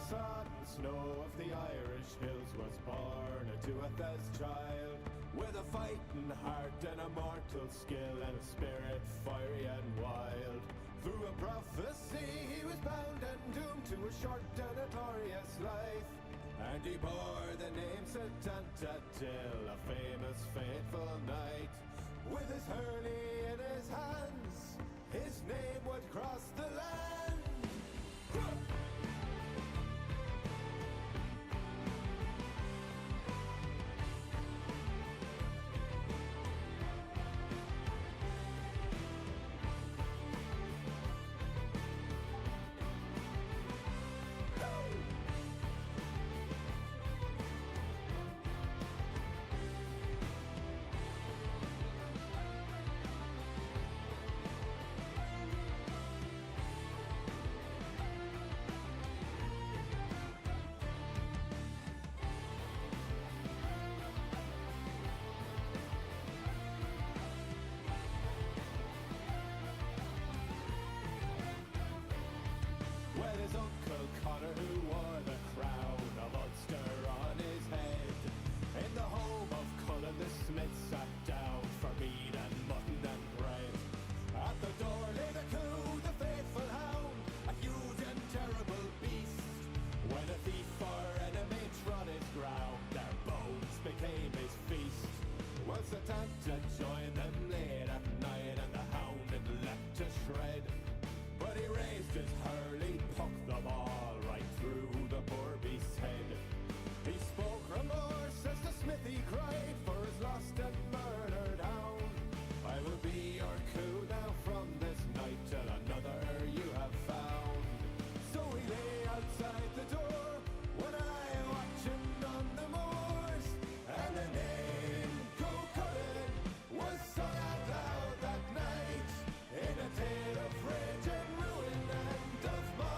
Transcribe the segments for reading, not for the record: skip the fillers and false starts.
sodden snow of the Irish hills was born a Tuatha's child, with a fighting heart and a mortal skill and a spirit fiery and wild. Through a prophecy he was bound and doomed to a short and a glorious life, and he bore the name Städtle till a famous faithful knight. With his hurley in his hands, his name would cross the land. His uncle Connor, who wore the crown of Ulster on his head, in the home of Cullen the smith sat down for meat and mutton and bread. At the door lay the coup, the faithful hound, a huge and terrible beast. When a thief or enemy trod his ground, their bones became his feast. Well, Städtle joined them late at night, and the hound had leapt to shred. But he raised his hurley, pucked the ball right through the poor beast's head. He spoke remorse as the smithy cried for his lost and murdered hound. I will be your coup now from this night till another you have found. So he lay outside the door when I watched him on the moors, and the name Cullen was sung out loud that night in a tale of rage and ruin and of might.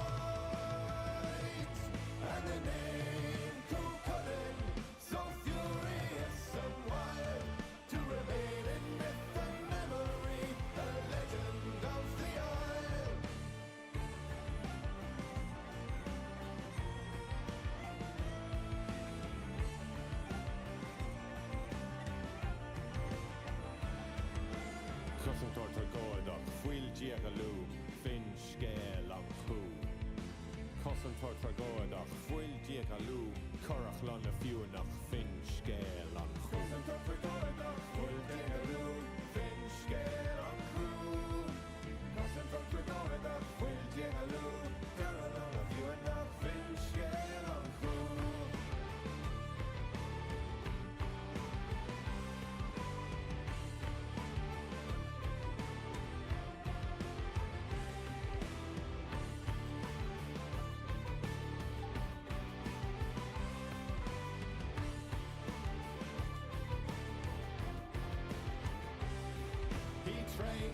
And the name Cullen, so furious and wild, to remain in myth and memory, the legend of the Isle. Cousin Tortal Goldach, Fuil Giagaloo, Fin Scale on Coo. Cousin Tortal Goldach, Fuil Giagaloo, Corach Lon a Fiúnach, Fin Scale on Coo. Cousin Tortal Goldach, Fuil Giagaloo, Fin Scale on Coo. Cousin Tortal Goldach, Fuil Giagaloo, Corach Lon a Fiúnach, Fin Scale on Coo.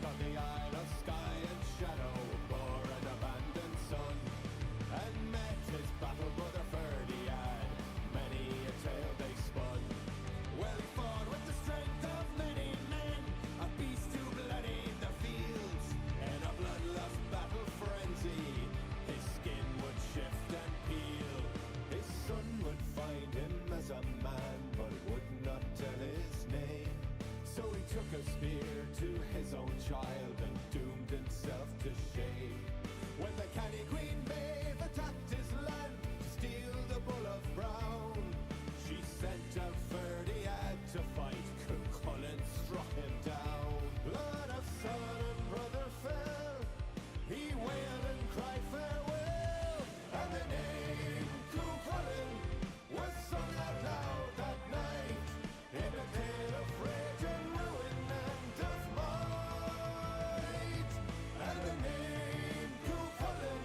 On the Isle of Skye and Shadow, bore an abandoned son, and met his battle brother Ferdiad. Many a tale they spun. Well, he fought with the strength of many men, a beast too bloody the fields. In a bloodlust battle frenzy, his skin would shift and peel. His son would find him as a man, but would not tell his name. So he took a spear to his own child and doomed himself to shame. When the canny Queen Maeve attacked his land to steal the Bull of Brown, she sent out Ferdiad to fight. Cullen struck him down. Blood of son and brother fell. He wailed and cried farewell, and the name Cullen was sung out loud that night in a tale of rage and ruin and of might. And the name Cullen,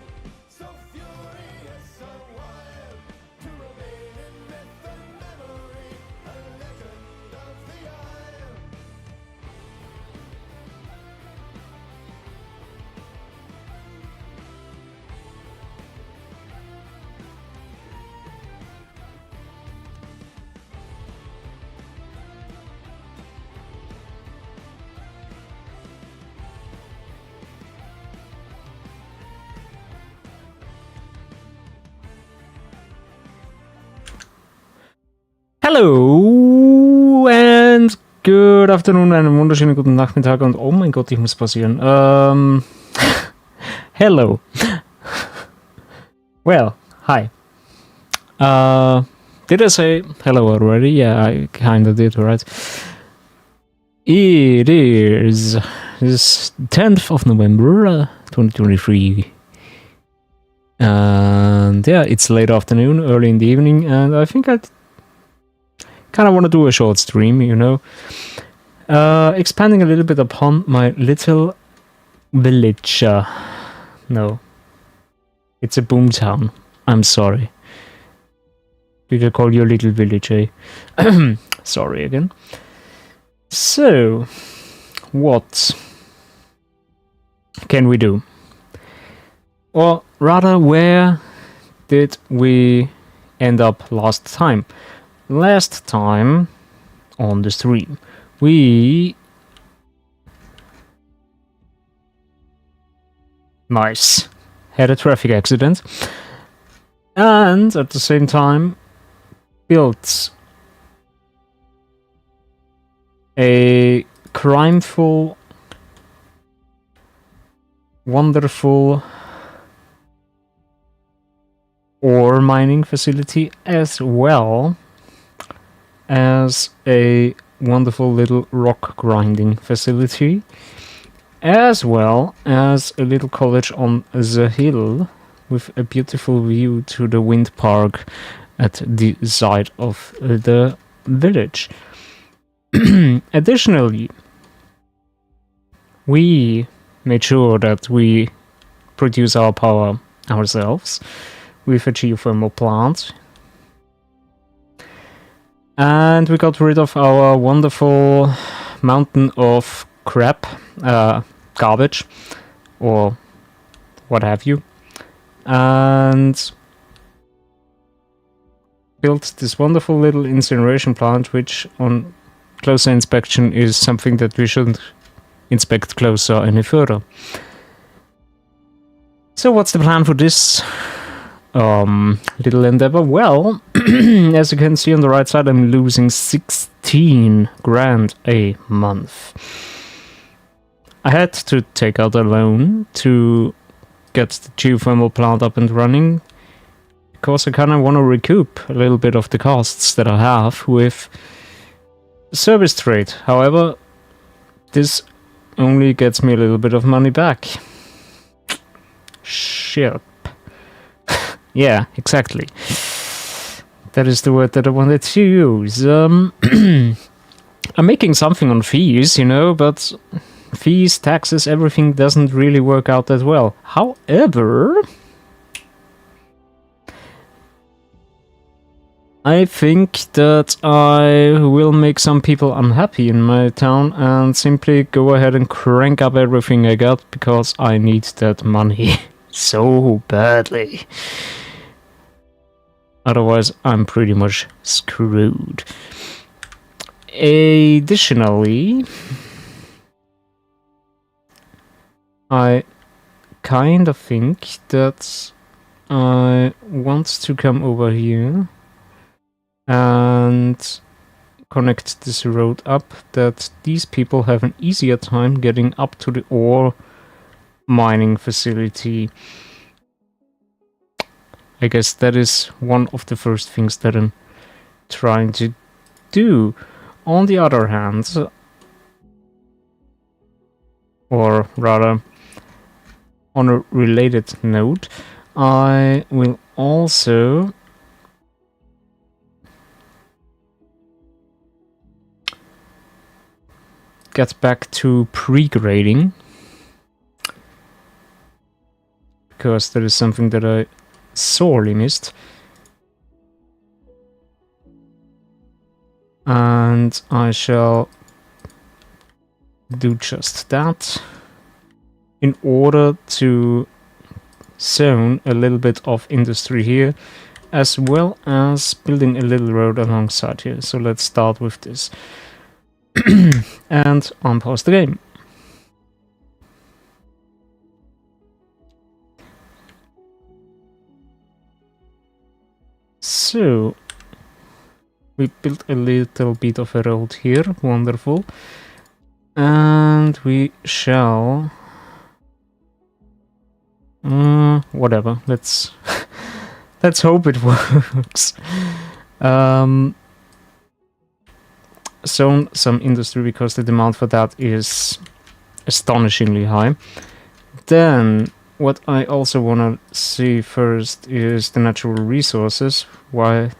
Hallo and good afternoon, einen wunderschönen guten Nachmittag und oh mein Gott, ich muss pausieren. Hello. Well, hi. Did I say hello already? Yeah, I kinda did, right? It is this 10th of November, 2023. And yeah, it's late afternoon, early in the evening, and I think I kind of want to do a short stream, you know. Expanding a little bit upon my little village. No. It's a boomtown. I'm sorry. We can call you a little village, eh? Sorry again. So, what can we do? Or rather, where did we end up last time? Last time on the stream, we... Nice. Had a traffic accident. And at the same time, built a crimeful, wonderful ore mining facility, as well as a wonderful little rock grinding facility, as well as a little college on the hill with a beautiful view to the wind park at the side of the village. Additionally, we made sure that we produce our power ourselves with a geothermal plant. And we got rid of our wonderful mountain of crap, garbage, or what have you. And built this wonderful little incineration plant, which on closer inspection is something that we shouldn't inspect closer any further. So what's the plan for this little endeavor? Well, as you can see on the right side, I'm losing 16 grand a month. I had to take out a loan to get the geothermal plant up and running, because I kind of want to recoup a little bit of the costs that I have with service trade. However, this only gets me a little bit of money back. Shit. Yeah, exactly. That is the word that I wanted to use. I'm making something on fees, you know, but fees, taxes, everything doesn't really work out that well. However, I think that I will make some people unhappy in my town and simply go ahead and crank up everything I got, because I need that money so badly. Otherwise, I'm pretty much screwed. Additionally, I kind of think that I want to come over here and connect this road up, that these people have an easier time getting up to the ore mining facility. I guess that is one of the first things that I'm trying to do. On the other hand, or rather, on a related note, I will also get back to pre-grading, because that is something that I sorely missed. And I shall do just that in order to zone a little bit of industry here, as well as building a little road alongside here. So let's start with this. And unpause the game. So We built a little bit of a road here, wonderful. And we shall... whatever, let's hope it works. Zone some industry because the demand for that is astonishingly high. Then what I also want to see first is the natural resources. Why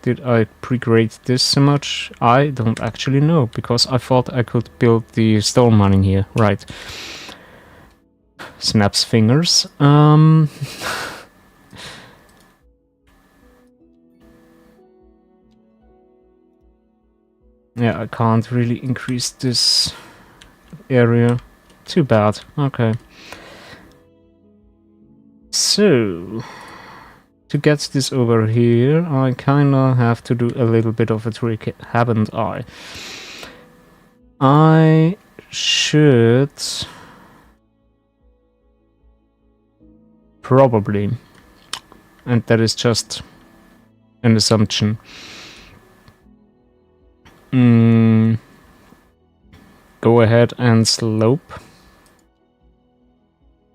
did I pre-grade this so much? I don't actually know, because I thought I could build the stone mining here. Right. Snaps fingers. Yeah, I can't really increase this area. Too bad. Okay. So, to get this over here, I kinda have to do a little bit of a trick, haven't I? I should... probably, and that is just an assumption, go ahead and slope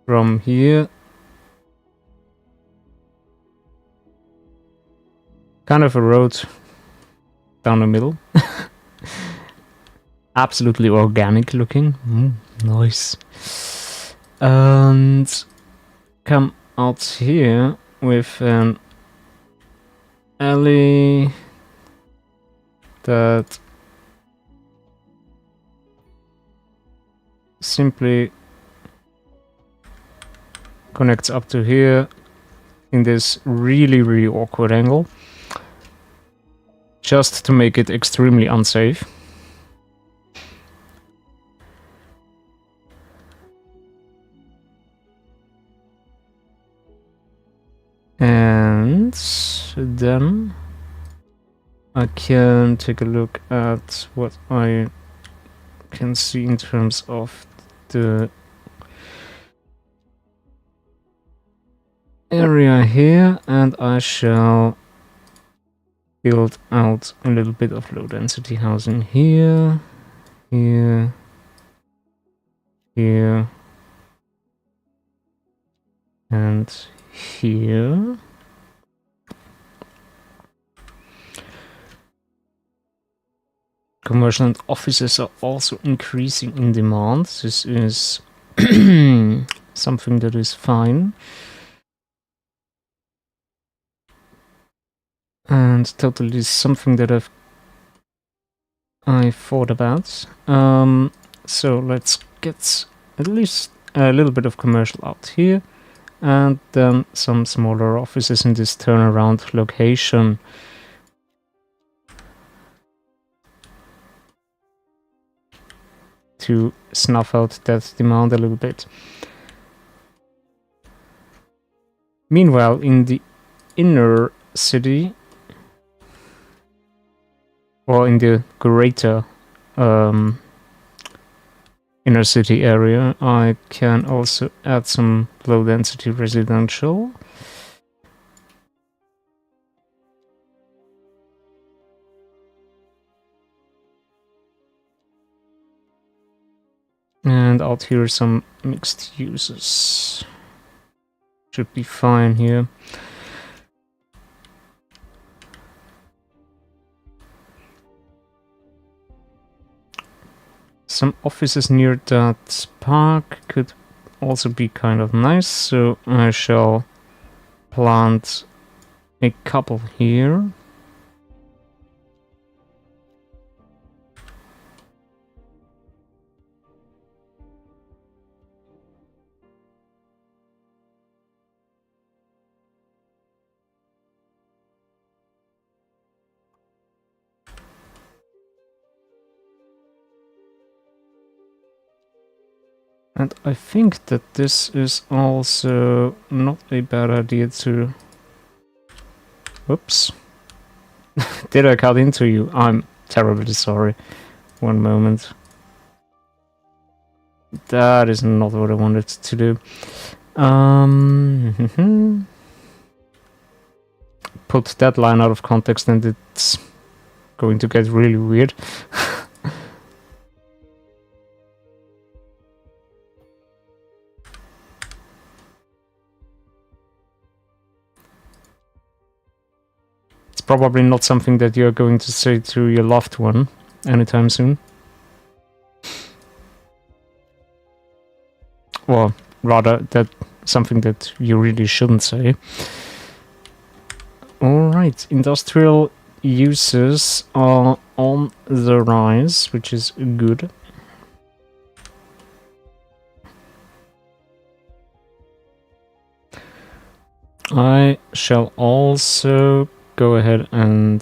from here, kind of a road down the middle. Absolutely organic looking. Nice. And come out here with an alley that simply connects up to here in this really, really awkward angle, just to make it extremely unsafe. And then I can take a look at what I can see in terms of the area here, and I shall build out a little bit of low density housing here, here, here, and here. Commercial and offices are also increasing in demand. This is something that is fine. And totally something that I thought about. So let's get at least a little bit of commercial out here, and then some smaller offices in this turnaround location. To snuff out that demand a little bit. Meanwhile, in the inner city, or in the greater inner city area, I can also add some low density residential. And out here some mixed uses. Should be fine here. Some offices near that park could also be kind of nice, so I shall plant a couple here. And I think that this is also not a bad idea to... Whoops. Did I cut into you? I'm terribly sorry. One moment. That is not what I wanted to do. Put that line out of context and it's going to get really weird. It's probably not something that you're going to say to your loved one anytime soon. Or rather, that something that you really shouldn't say. Alright, industrial uses are on the rise, which is good. I shall also go ahead and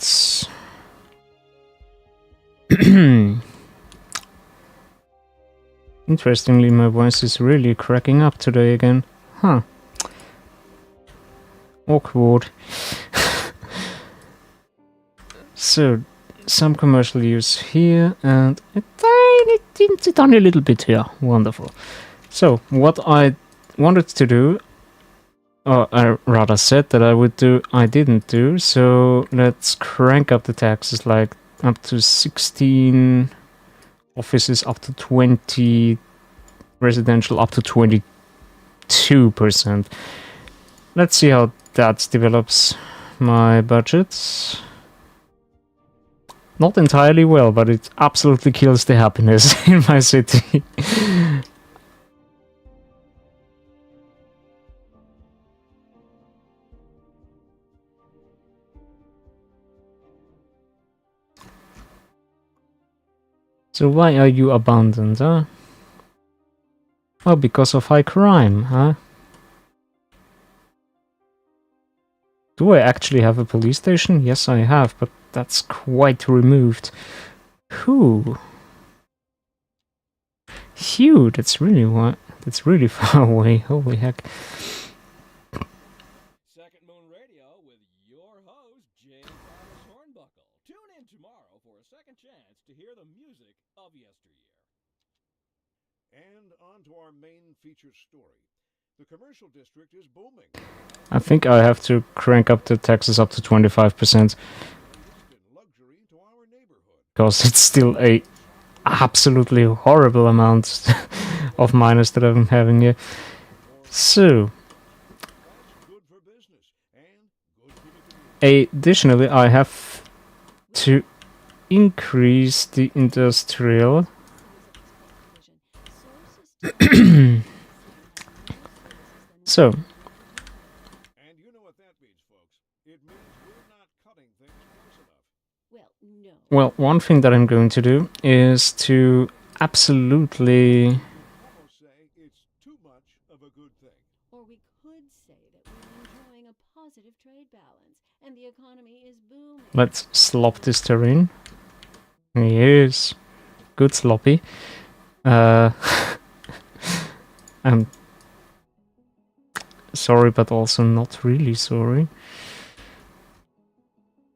interestingly, my voice is really cracking up today again. Huh. Awkward. So, some commercial use here and a tiny little bit here. Wonderful. So, what I wanted to do, or I rather said that I would do, I didn't do. So, let's crank up the taxes like up to 16, offices up to 20, residential up to 22%. Let's see how that develops my budgets. Not entirely well, but it absolutely kills the happiness in my city. So why are you abandoned, huh? Oh, because of high crime, huh? Do I actually have a police station? Yes, I have, but that's quite removed. Who? Phew, that's really far away. Holy heck. Second Moon Radio with your host, James Hornbuckle. Tune in tomorrow for a second chance to hear the music of yesteryear. And on to our main feature story. The commercial district is booming. I think I have to crank up the taxes up to 25%. Because it's still a absolutely horrible amount of minus that I'm having here. So, additionally, I have to increase the industrial. So, well, one thing that I'm going to do is to absolutely... Or we could say that we're enjoying a positive trade balance and the economy is booming. Let's slop this terrain. Yes. Good sloppy. I'm sorry, but also not really sorry.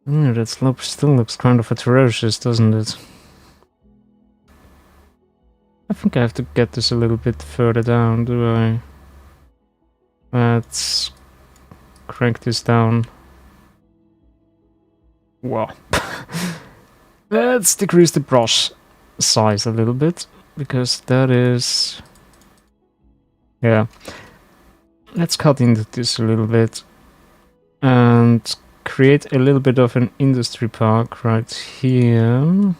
That slope still looks kind of atrocious, doesn't it? I think I have to get this a little bit further down, do I? Let's crank this down. Wow. Let's decrease the brush size a little bit, because that is... Yeah. Let's cut into this a little bit and create a little bit of an industry park right here.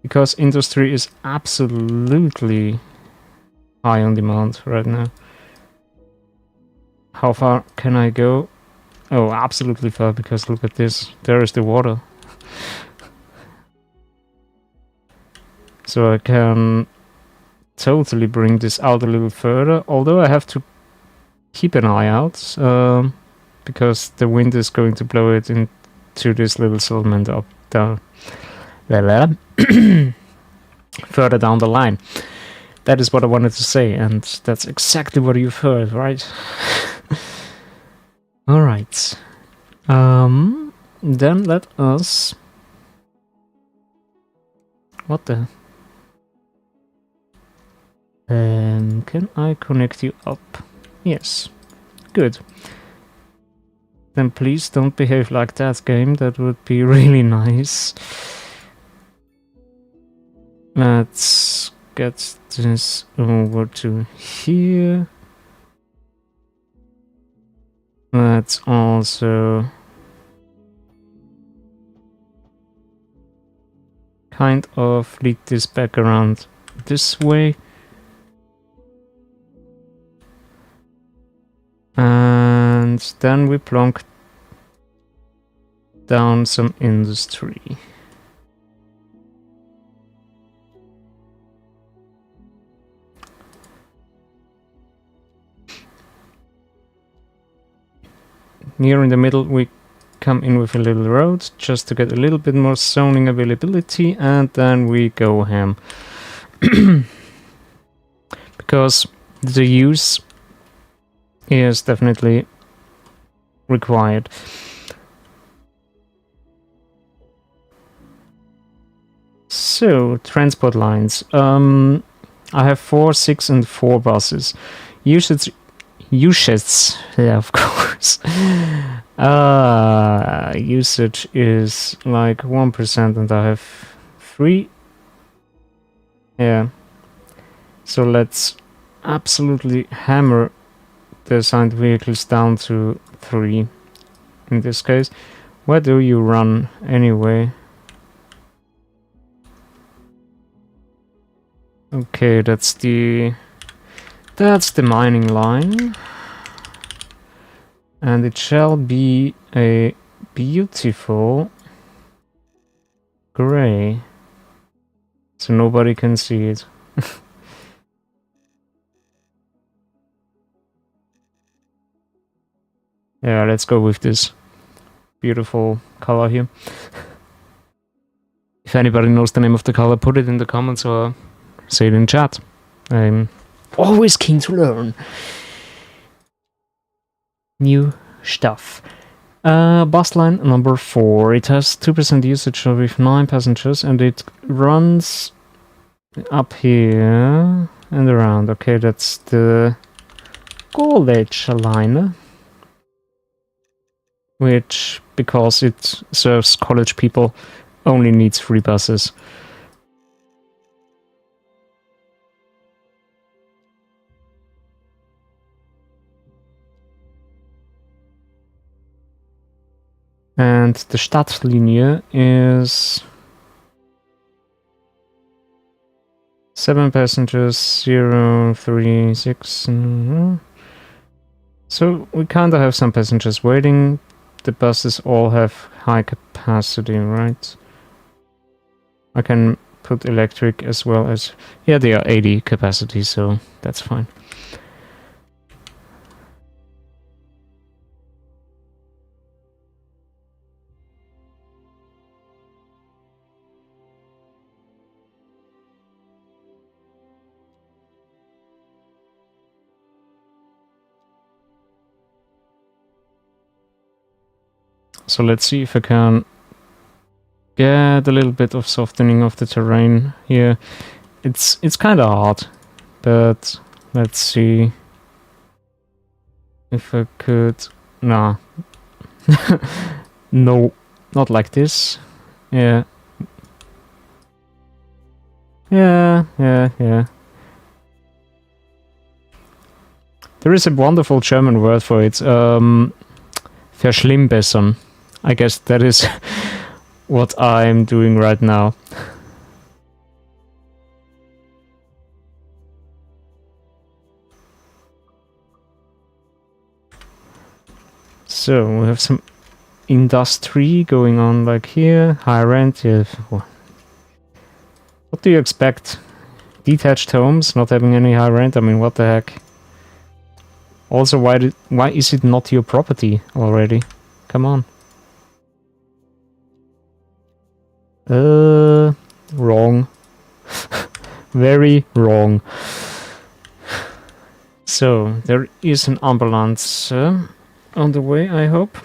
Because industry is absolutely high on demand right now. How far can I go? Oh, absolutely far, because look at this. There is the water. So I can totally bring this out a little further, although I have to keep an eye out, because the wind is going to blow it into this little settlement up down further down the line. That is what I wanted to say, and that's exactly what you've heard, right? Alright. Then let us... What the... can I connect you up? Yes. good. Then please don't behave like that, game. That would be really nice. Let's get this over to here. Let's also kind of lead this back around this way. And then we plonk down some industry. Here in the middle we come in with a little road just to get a little bit more zoning availability, and then we go ham. Because the use is definitely required. So, transport lines. I have 4, 6 and 4 buses. Usage, yeah, of course. Usage is like 1% and I have 3. Yeah. So let's absolutely hammer the assigned vehicles down to 3 in this case. Where do you run anyway? Okay, that's the mining line. And it shall be a beautiful gray, so nobody can see it. Yeah, let's go with this beautiful color here. If anybody knows the name of the color, put it in the comments or say it in chat. I'm always keen to learn new stuff. Bus line number 4. It has 2% usage with 9 passengers and it runs up here and around. Okay, that's the college line, which, because it serves college people, only needs 3 buses. And the Stadtlinie is 7 passengers, 0, 3, 6. So we kind of have some passengers waiting. The buses all have high capacity, right? I can put electric as well as... Yeah, they are 80 capacity, so that's fine. So let's see if I can get a little bit of softening of the terrain here. It's kind of hard, but let's see if I could... Nah. No, not like this. Yeah. Yeah. There is a wonderful German word for it. Verschlimmbessern. I guess that is what I'm doing right now. So we have some industry going on like here, high rent. Yeah. What do you expect? Detached homes not having any high rent? I mean, what the heck? Also, why is it not your property already? Come on. Wrong. Very wrong. So, there is an ambulance on the way, I hope.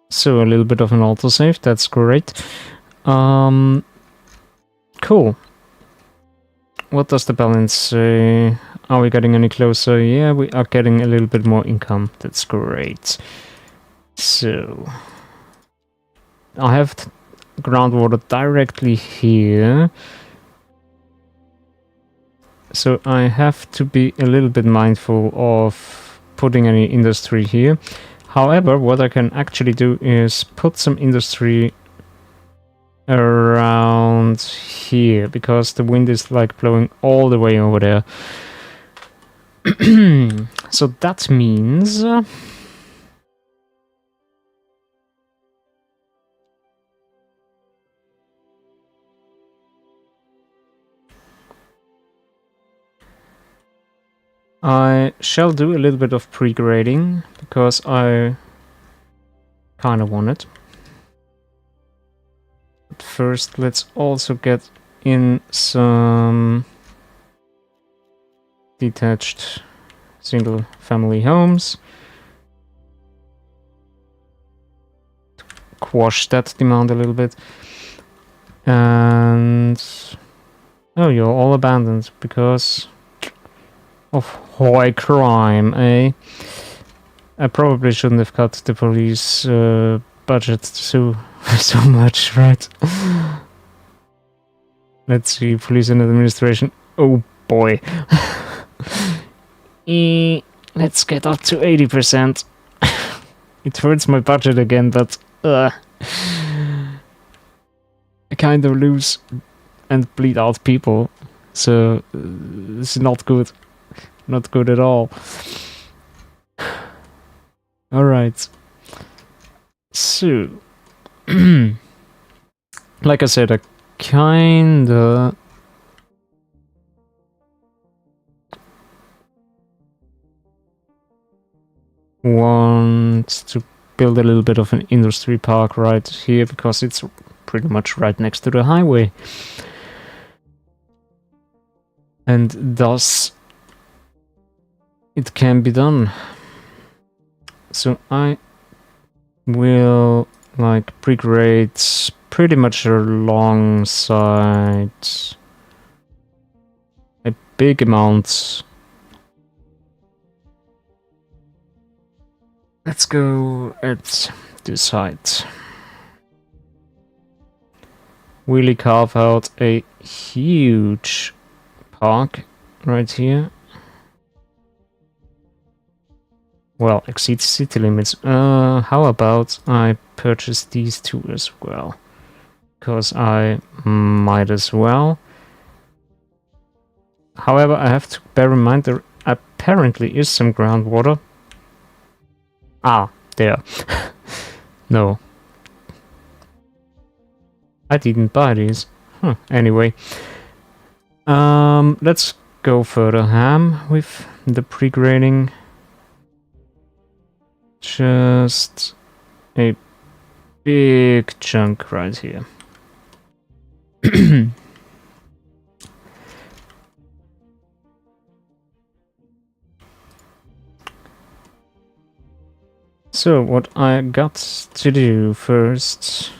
So, a little bit of an autosave, that's great. Cool. what does the balance say? Are we getting any closer? Yeah, we are getting a little bit more income. That's great. So I have groundwater directly here. So I have to be a little bit mindful of putting any industry here. However, what I can actually do is put some industry around here, because the wind is like blowing all the way over there. So that means I shall do a little bit of pre-grading, because I kind of want it. But first, let's also get in some detached single-family homes. Quash that demand a little bit. And... oh, you're all abandoned because of high crime, eh? I probably shouldn't have cut the police budget so much, right? Let's see, police and administration. Oh boy. Let's get up to 80%. It hurts my budget again, but I kind of lose and bleed out people, so it's not good. Not good at all. Alright. So, like I said, I kinda want to build a little bit of an industry park right here, because it's pretty much right next to the highway. And thus, it can be done. So I will like pre-grade pretty much alongside a big amount. Let's go at this height. Really carve out a huge park right here. Well, exceeds city limits. How about I purchase these two as well? Because I might as well. However, I have to bear in mind there apparently is some groundwater. Ah, there. No. I didn't buy these. Anyway. Let's go further ham with the pre-grading. Just a big chunk right here. So what I got to do first,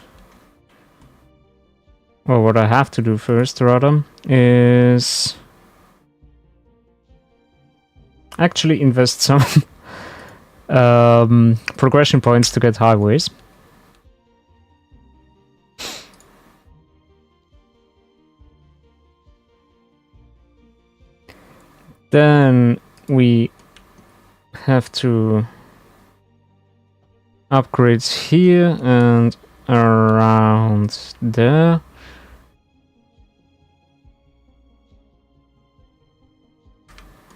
or what I have to do first rather, is actually invest some progression points to get highways. Then we have to upgrade here and around there.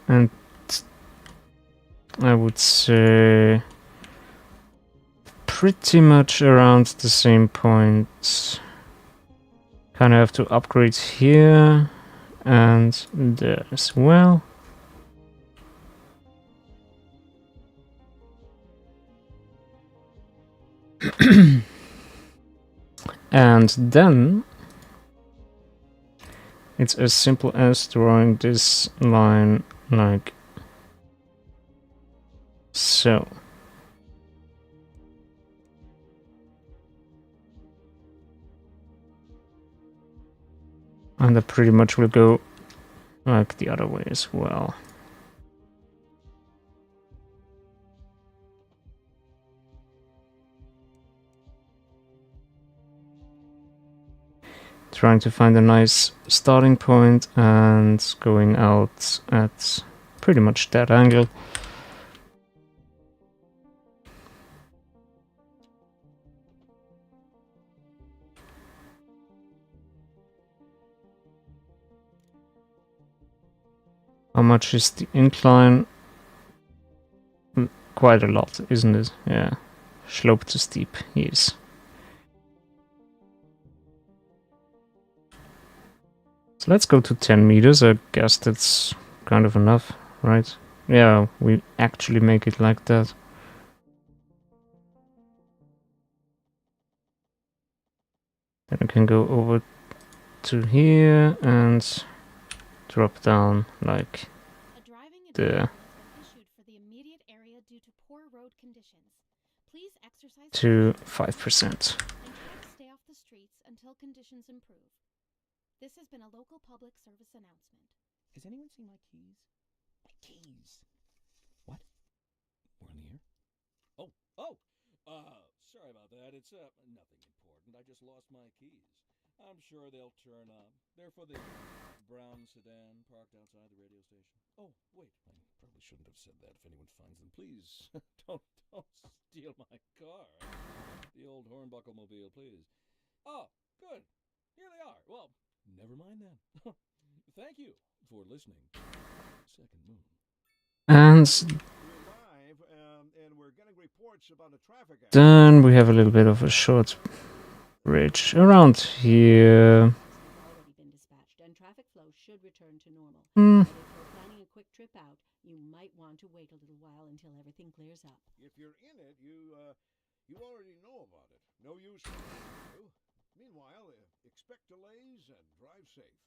And I would say pretty much around the same point. Kind of have to upgrade here and there as well. And then it's as simple as drawing this line like so. And that pretty much will go like the other way as well. Trying to find a nice starting point and going out at pretty much that angle. How much is the incline? Quite a lot, isn't it? Yeah. Slope to steep, yes. So let's go to 10 meters. I guess that's kind of enough, right? Yeah, we actually make it like that. Then I can go over to here and drop down like A driving there advisory has been issued for the immediate area due to poor road conditions. Please exercise to caution 5%. and try to stay off the streets until conditions improve. This has been a local public service announcement. Has anyone seen my keys? My keys. What? We're on the air? Sorry about that. It's nothing important. I just lost my keys. I'm sure they'll turn up. They're for the brown sedan parked outside the radio station. Oh, wait. I probably shouldn't have said that. If anyone finds them, please don't steal my car. The old hornbuckle mobile, please. Oh, good. Here they are. Well, never mind then. Thank you for listening. Second Moon. And then we have a little bit of a short bridge around here. Already been dispatched, and traffic flow should return to normal. Hmm. But if you're planning a quick trip out, you might want to wait a little while until everything clears up. If you're in it, you already know about it. No use. Meanwhile, expect delays and drive safe.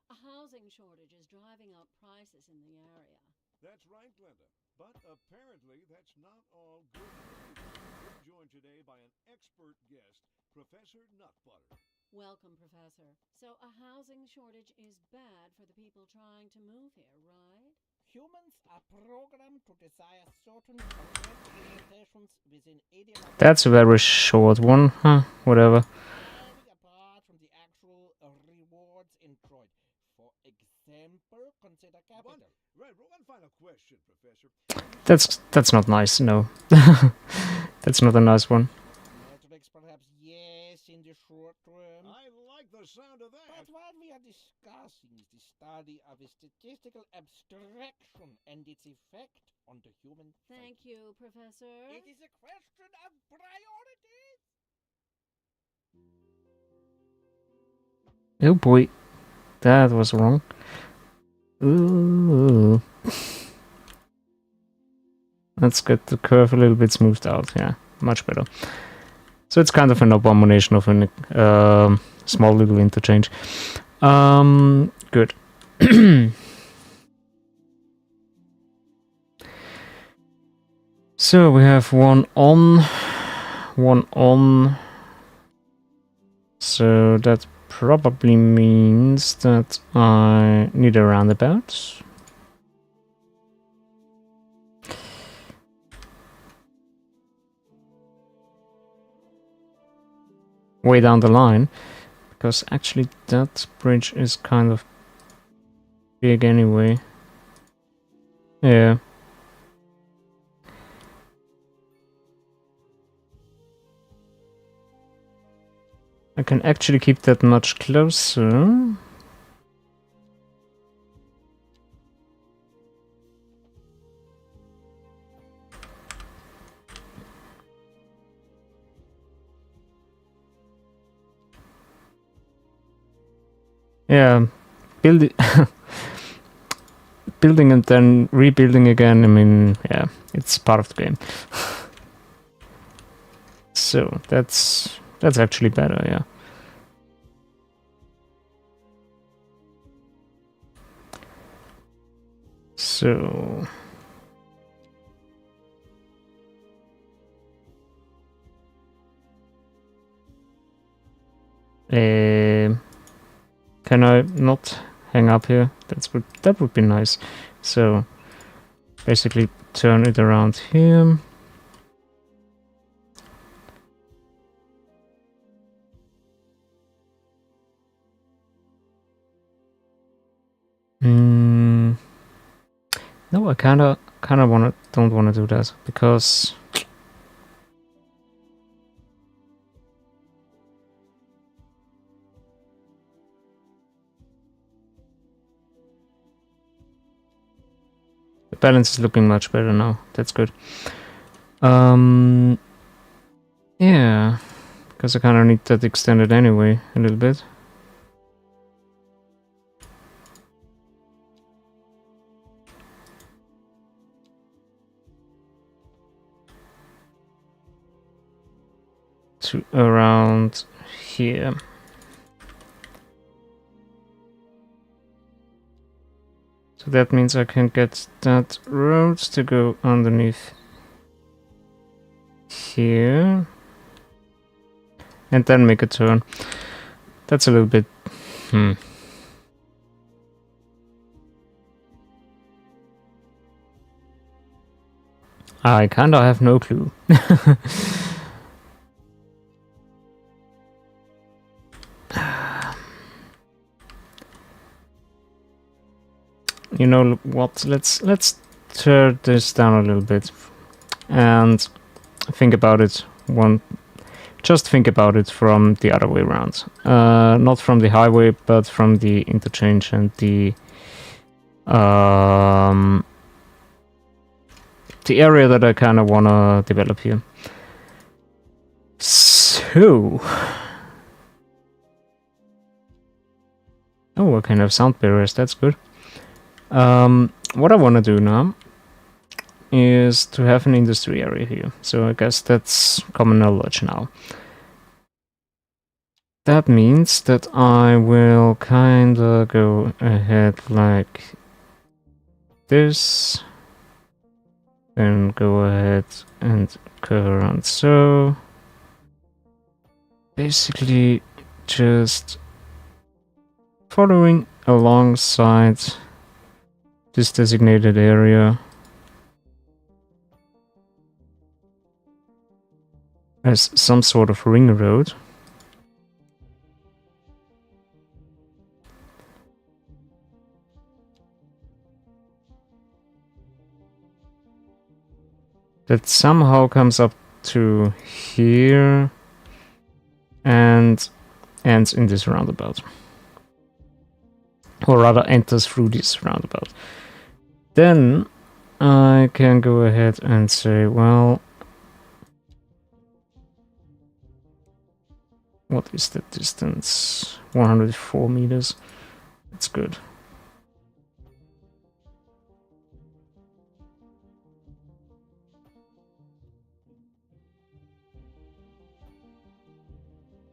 A housing shortage is driving up prices in the area. That's right, Glenda. But apparently, that's not all good news. We're joined today by an expert guest, Professor Nutbutter. Welcome, Professor. So a housing shortage is bad for the people trying to move here, right? Humans are programmed to desire certain career orientations within ideological. That's a very short one, huh? Whatever. Entirely apart from the actual rewards enjoyed. For example, consider capital. Right, one final question, Professor. That's not nice, no. That's not a nice one. Metrics, perhaps, yes, in the short term. I like the sound of that. But what we are discussing is the study of a statistical abstraction and its effect on the human Thank you, Professor. It is a question of priorities. Oh boy, that was wrong. Ooh. Let's get the curve a little bit smoothed out. Yeah, much better. So it's kind of an abomination of a small little interchange. Good. So we have one on. So that probably means that I need a roundabout. Way down the line, because actually that bridge is kind of big anyway. Yeah. I can actually keep that much closer. Yeah, building and then rebuilding again. I mean, yeah, it's part of the game. So that's actually better, yeah. So can I not hang up here. That would be nice. So basically turn it around here. No, I kinda don't wanna do that because the balance is looking much better now. That's good. Yeah, because I kinda need that extended anyway a little bit. To around here. So that means I can get that road to go underneath here. And then make a turn. That's a little bit... I kinda have no clue. You know what? Let's tear this down a little bit and think about it. Just think about it from the other way around. Not from the highway, but from the interchange and the area that I kind of wanna develop here. So. Oh, I can have sound barriers. That's good. What I want to do now is to have an industry area here. So I guess that's common knowledge now. That means that I will kinda go ahead like this. Then go ahead and curve around so. Basically just following alongside this designated area as some sort of ring road. That somehow comes up to here and ends in this roundabout. Or rather enters through this roundabout. Then I can go ahead and say, well, what is the distance? 104 meters. That's good.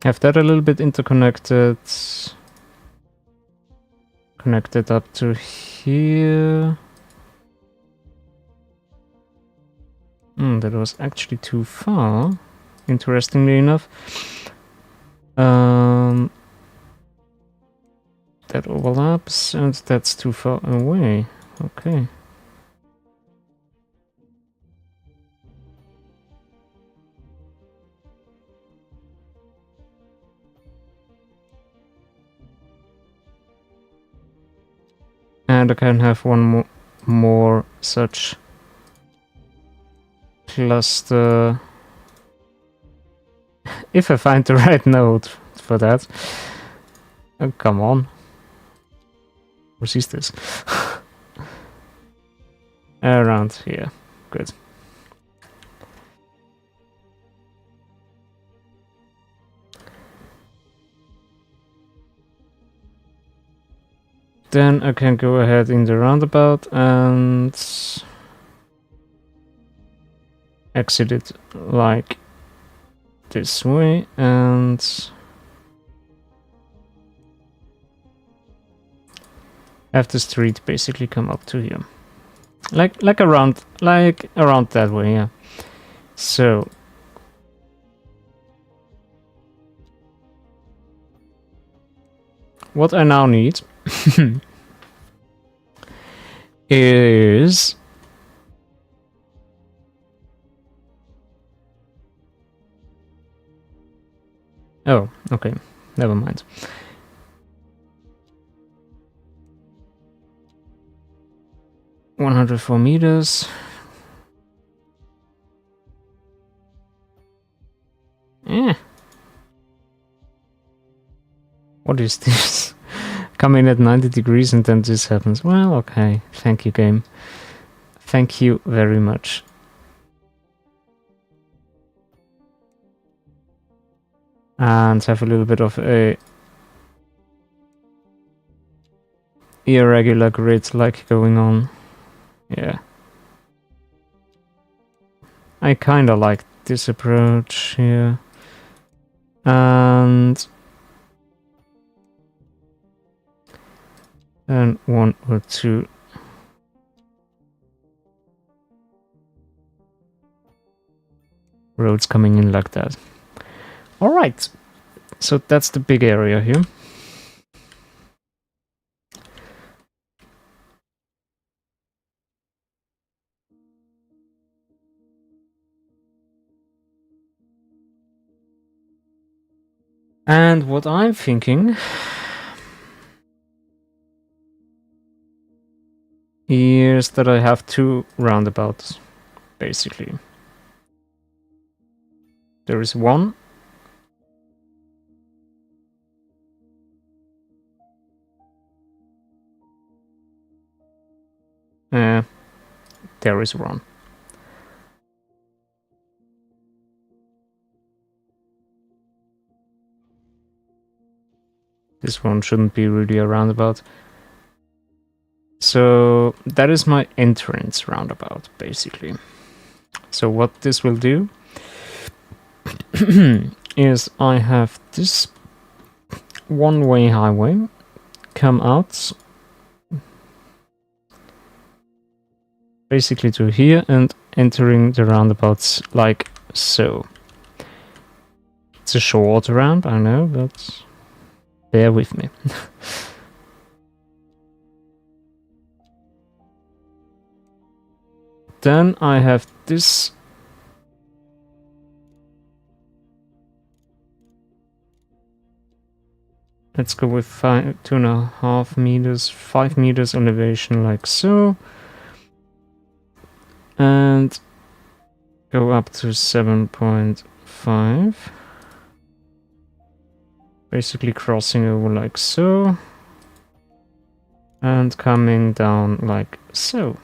Have that a little bit interconnected. Connected up to here. That was actually too far, interestingly enough. That overlaps, and that's too far away. Okay. And I can have one more such cluster if I find the right node for that. Oh, come on. Resist this. Around here. Good. Then I can go ahead in the roundabout and exit it like this way and have the street basically come up to here. Like around that way, yeah. So what I now need is... Oh, okay. Never mind. $104 meters. Eh. What is this? Come in at 90 degrees and then this happens. Well, okay. Thank you, game. Thank you very much. And have a little bit of a irregular grid like going on. Yeah. I kinda like this approach here. And then 1 or 2 roads coming in like that. Alright, so that's the big area here. And what I'm thinking is that I have 2 roundabouts, basically. There is one. There is one. This one shouldn't be really a roundabout. So that is my entrance roundabout, basically. So what this will do is I have this one-way highway come out basically to here and entering the roundabouts like so. It's a short ramp, I know, but bear with me. Then I have this let's go with 2.5 meters, 5 meters elevation like so. And go up to 7.5. Basically crossing over like so. And coming down like so.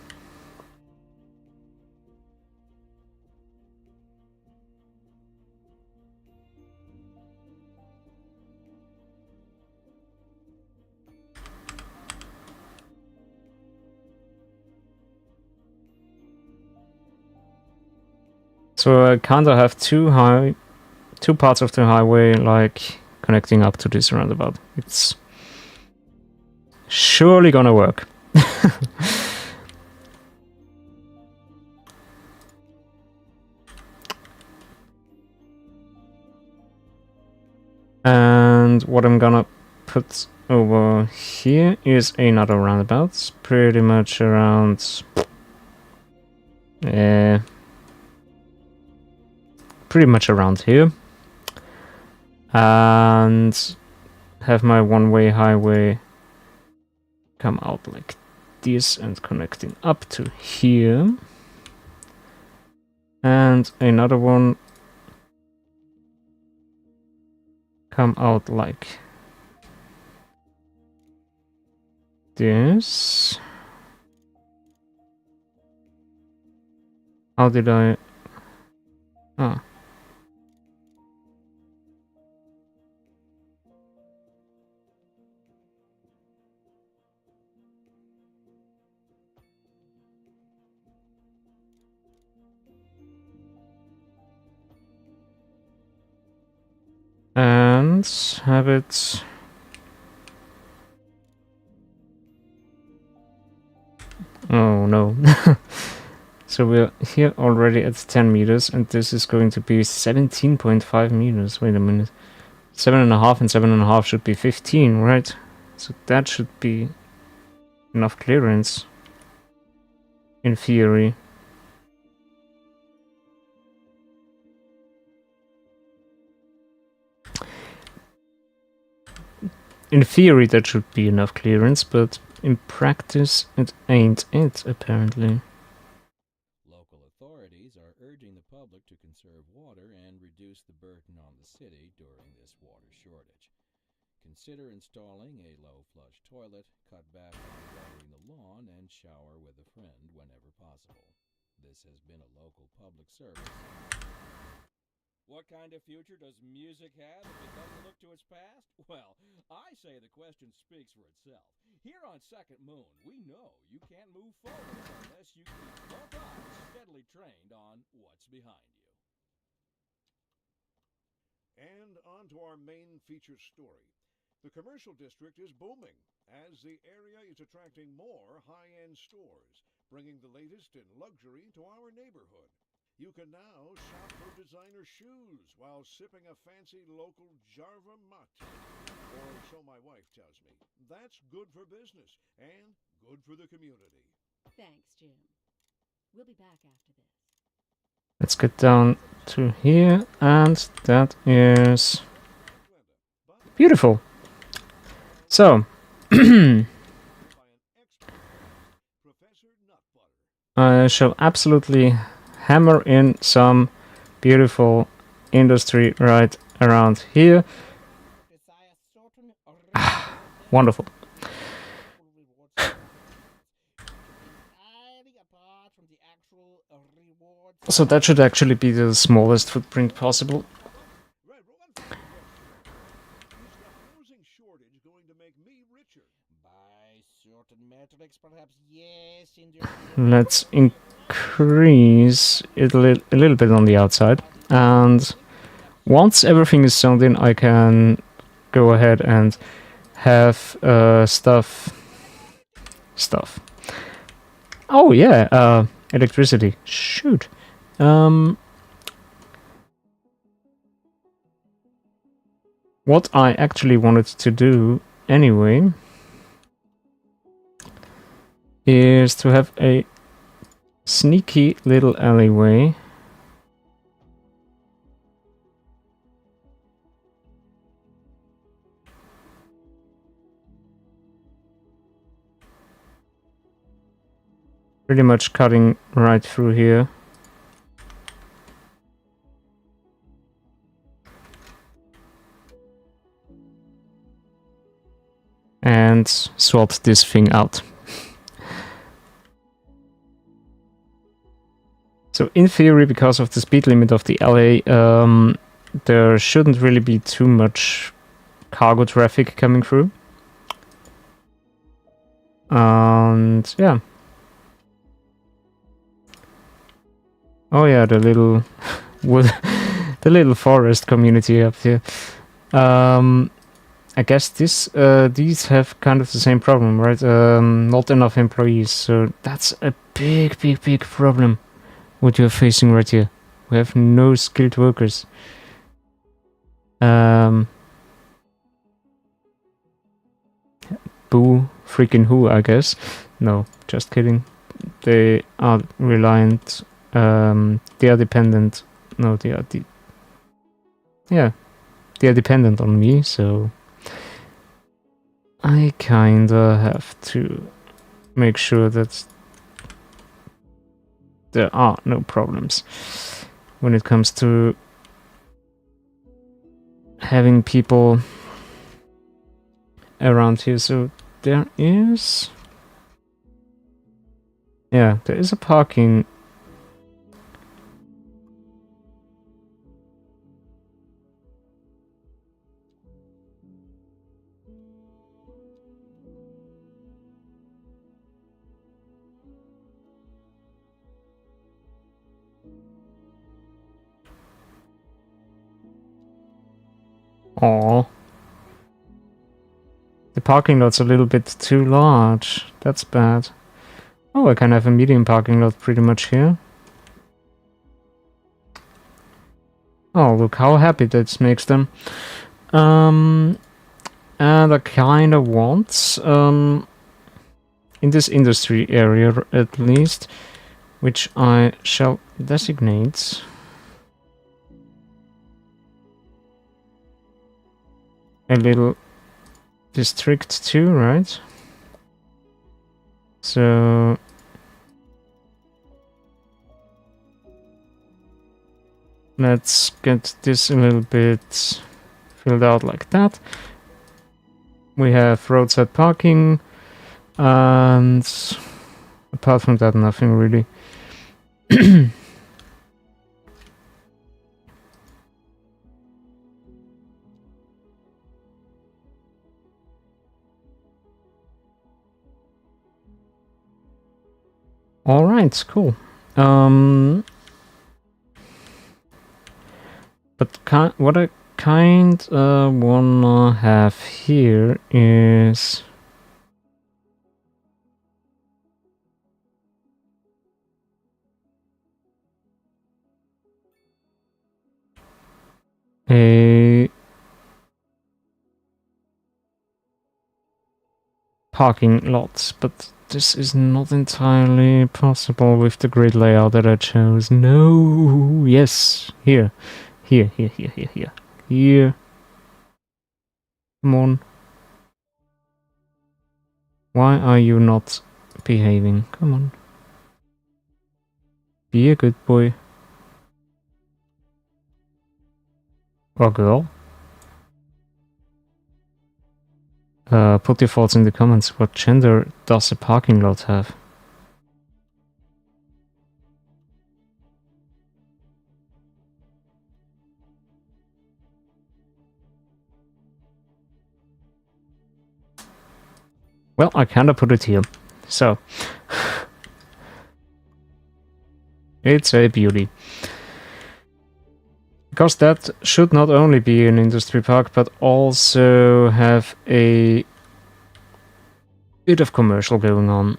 So I kind of have two parts of the highway like connecting up to this roundabout. It's surely gonna work. And what I'm gonna put over here is another roundabout, pretty much around here, and have my one-way highway come out like this and connecting up to here, and another one come out like this. How did I... Ah. And have it... Oh no. So we're here already at 10 meters, and this is going to be 17.5 meters. Wait a minute. 7.5 and 7.5 should be 15, right? So that should be enough clearance. in theory. In theory, that should be enough clearance, but in practice, it ain't it, apparently. Local authorities are urging the public to conserve water and reduce the burden on the city during this water shortage. Consider installing a low-flush toilet, cut back on watering the lawn, and shower with a friend whenever possible. This has been a local public service. What kind of future does music have if it doesn't look to its past? Well, I say the question speaks for itself. Here on Second Moon, we know you can't move forward unless you keep both eyes steadily trained on what's behind you. And on to our main feature story. The commercial district is booming as the area is attracting more high-end stores, bringing the latest in luxury to our neighborhood. You can now shop for designer shoes while sipping a fancy local Java mate. Or so my wife tells me. That's good for business and good for the community. Thanks, Jim. We'll be back after this. Let's get down to here, and that is beautiful. So, I shall absolutely hammer in some beautiful industry right around here. Wonderful. So that should actually be the smallest footprint possible. Let's increase it a little bit on the outside, and once everything is zoned in, I can go ahead and have stuff. Oh yeah, electricity. Shoot. What I actually wanted to do anyway is to have a sneaky little alleyway pretty much cutting right through here. And swap this thing out. So in theory, because of the speed limit of the alley, there shouldn't really be too much cargo traffic coming through. And yeah. Oh yeah, the little wood, the little forest community up here. I guess these have kind of the same problem, right? Not enough employees, so that's a big problem. What you're facing right here. We have no skilled workers. Boo freaking who, I guess. No, just kidding. They are reliant. They are dependent. No, they are yeah, they are dependent on me, so I kinda have to make sure that there are no problems when it comes to having people around here. So there is... yeah, there is a parking... Aww. The parking lot's a little bit too large. That's bad. Oh, I can have a medium parking lot pretty much here. Oh, look how happy that makes them. And I kind of want, in this industry area at least, which I shall designate a little district 2, right? So let's get this a little bit filled out like that. We have roadside parking, and apart from that, nothing really. All right, cool. But what I kind wanna have here is a parking lot, but this is not entirely possible with the grid layout that I chose. No, yes, here. Here. Come on. Why are you not behaving? Come on. Be a good boy. Or girl. Put your thoughts in the comments. What gender does a parking lot have? Well, I kinda put it here. So. It's a beauty. Because that should not only be an industry park, but also have a bit of commercial going on.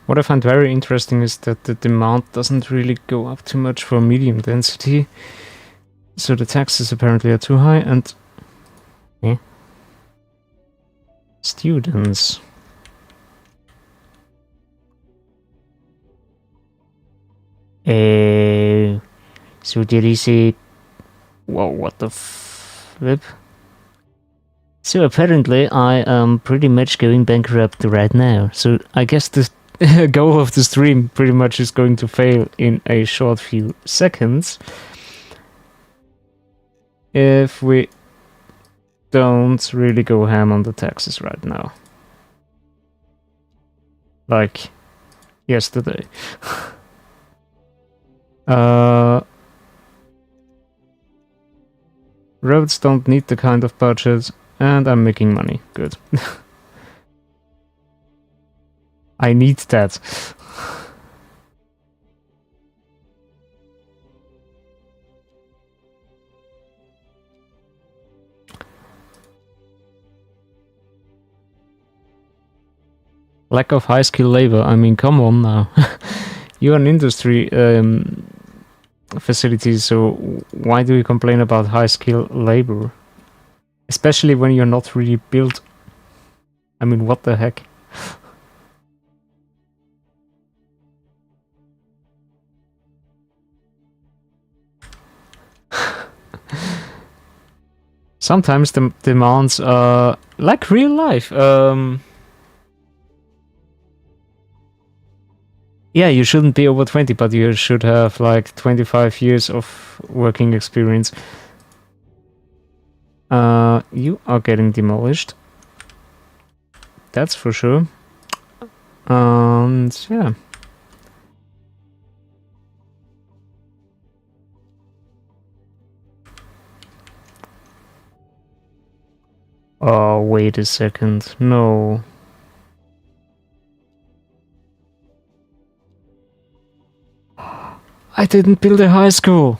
What I find very interesting is that the demand doesn't really go up too much for medium density. So the taxes apparently are too high, and students. So there is a... Whoa, what the flip? So apparently I am pretty much going bankrupt right now. So I guess the goal of the stream pretty much is going to fail in a short few seconds. If we don't really go ham on the taxes right now. Like yesterday. Roads don't need the kind of budget, and I'm making money. Good. I need that. Lack of high skill labor. I mean, come on now. You're an industry facility, so why do you complain about high skill labor? Especially when you're not really built. I mean, what the heck? Sometimes the demands are like real life. Yeah, you shouldn't be over 20, but you should have like 25 years of working experience. You are getting demolished. That's for sure. And yeah. Oh, wait a second. No. I didn't build a high school.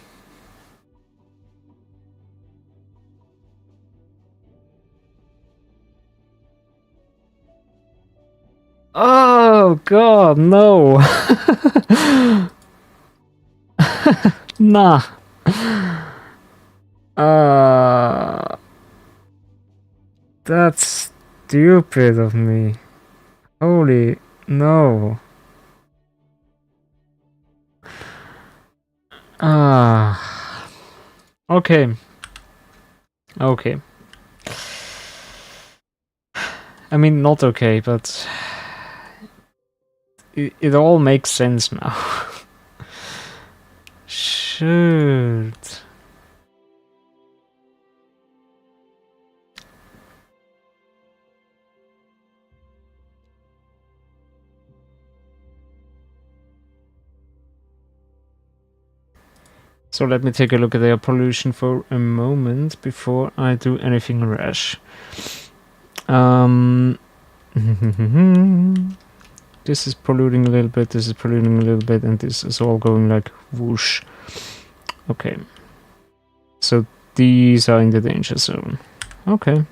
Oh god, no. Nah. That's stupid of me. Holy no. Okay. Okay. I mean, not okay, but it all makes sense now. Shoot. So let me take a look at air pollution for a moment before I do anything rash. This is polluting a little bit, this is polluting a little bit, and this is all going like whoosh. Okay. So these are in the danger zone. Okay.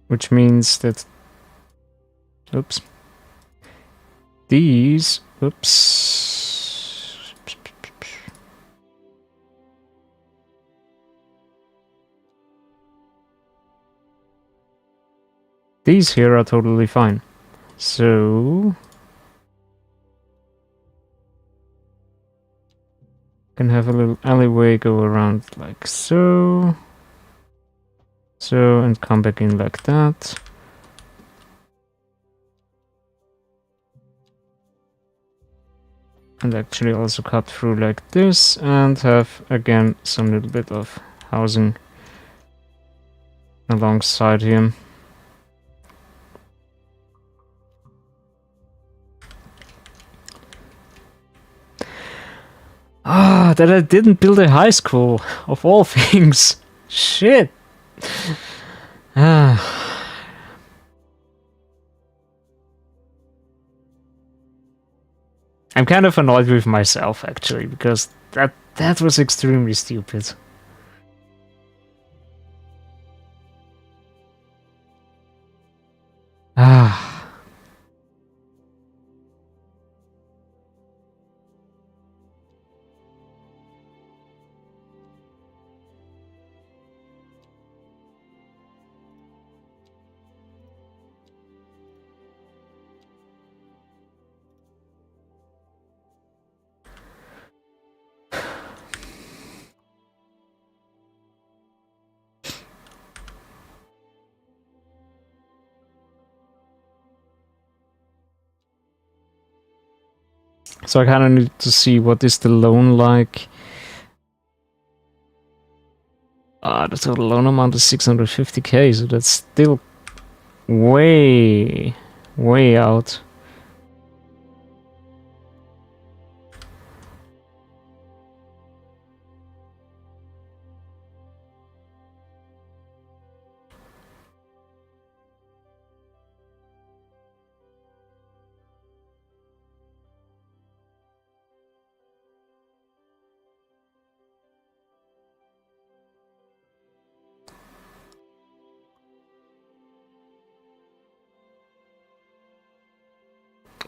Which means that... Oops. These... Oops. These here are totally fine. So... can have a little alleyway go around like so. So, and come back in like that. And actually also cut through like this and have again some little bit of housing alongside here. Ah, that I didn't build a high school, of all things. Shit. Ah. I'm kind of annoyed with myself, actually, because that was extremely stupid. Ah. So I kind of need to see what is the loan like. The total loan amount is 650k, so that's still way out.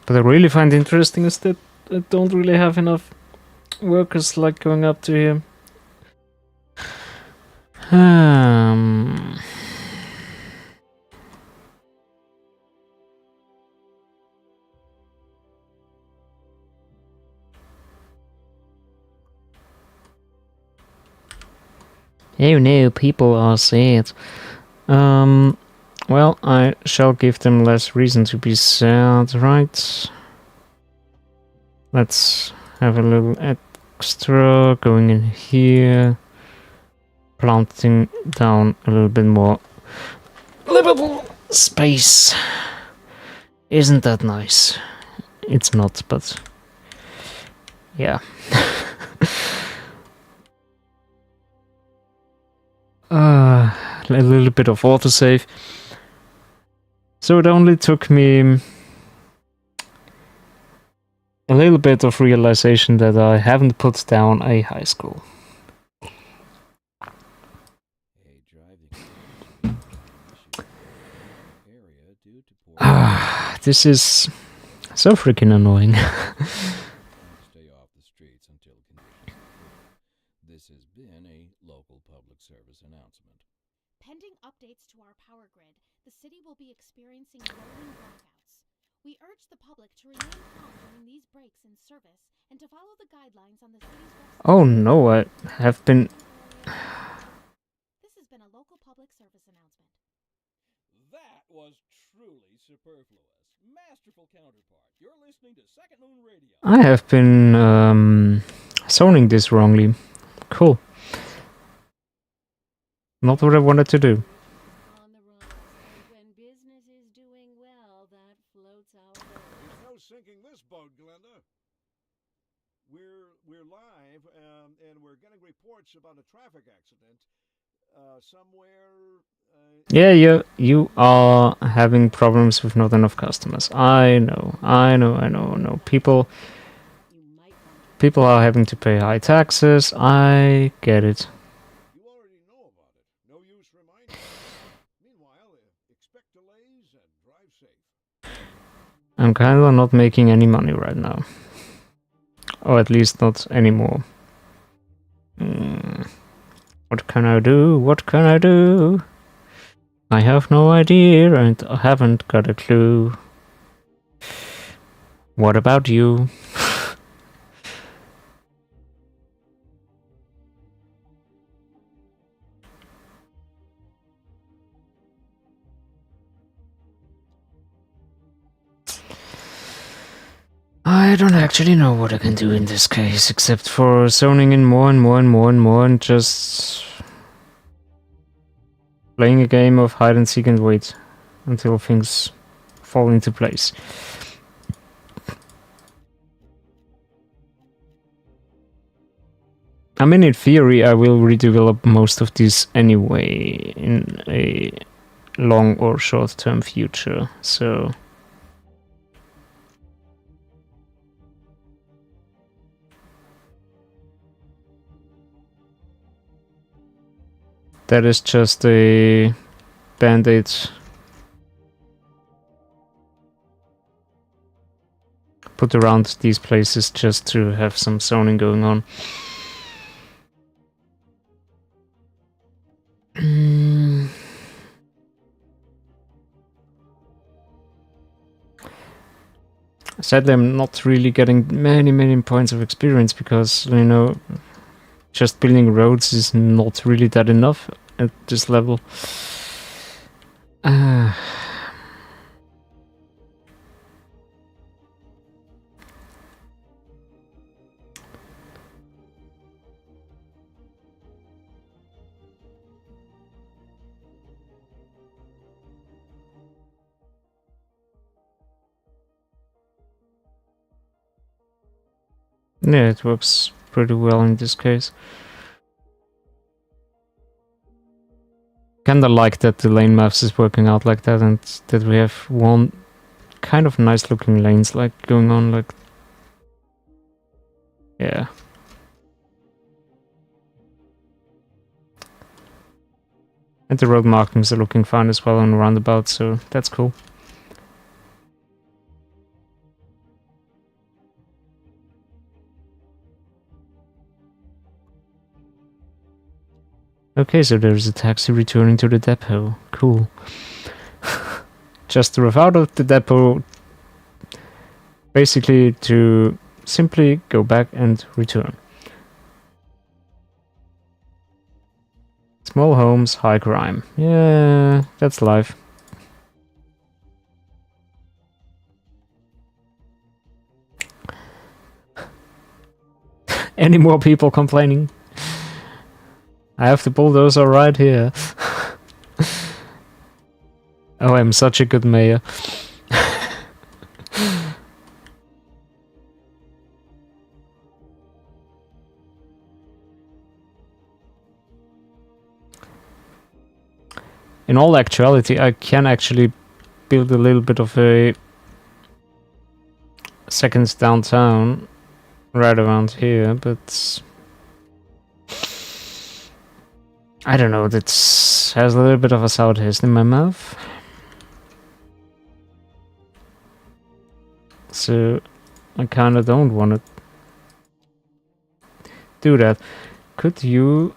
But I really find interesting is that I don't really have enough workers like going up to here. Oh no, people are sad. Well, I shall give them less reason to be sad, right? Let's have a little extra going in here. Planting down a little bit more livable space. Isn't that nice? It's not, but yeah. A little bit of autosave. So it only took me a little bit of realization that I haven't put down a high school. Hey, driving you to pour This is so freaking annoying. and stay off the streets until conditions improve. This has been a local public service announcement. Pending updates to our power grid, the city will be experiencing rolling blackouts. We urge the public to remain calm during these breaks in service and to follow the guidelines on the city's website. Oh no, I have been... This has been a local public service announcement. That was truly superfluous. Masterful counterpart. You're listening to Second Moon Radio. I have been zoning this wrongly. Cool. Not what I wanted to do. On the rise, and when business is doing well, that floats our boat. There's no sinking this boat, Glenda. We're live, and we're getting reports about a traffic accident somewhere. Yeah, you are having problems with not enough customers. I know. No, people You might want to people are having to pay high taxes. I get it. You already know about it. No use reminding you. Meanwhile, expect delays and drive safe. I'm kinda not making any money right now. Or at least not anymore. What can I do? What can I do? I have no idea and I haven't got a clue. What about you? I don't actually know what I can do in this case, except for zoning in more and just playing a game of hide and seek and wait until things fall into place. I mean, in theory, I will redevelop most of this anyway in a long or short-term future, so... That is just a band-aid. Put around these places just to have some zoning going on. Sadly, I'm not really getting many points of experience because, you know, just building roads is not really that enough at this level. Yeah, it works pretty well in this case. Kinda like that the lane maps is working out like that and that we have one kind of nice looking lanes like going on like... Yeah. And the road markings are looking fine as well on roundabout, so that's cool. Okay, so there's a taxi returning to the depot. Cool. Just drove out of the depot basically to simply go back and return. Small homes, high crime. Yeah, that's life. Any more people complaining? I have the bulldozer right here. Oh, I'm such a good mayor. In all actuality, I can actually build a little bit of a second downtown right around here, but I don't know, that has a little bit of a sour taste in my mouth. so I kinda don't want to do that. Could you,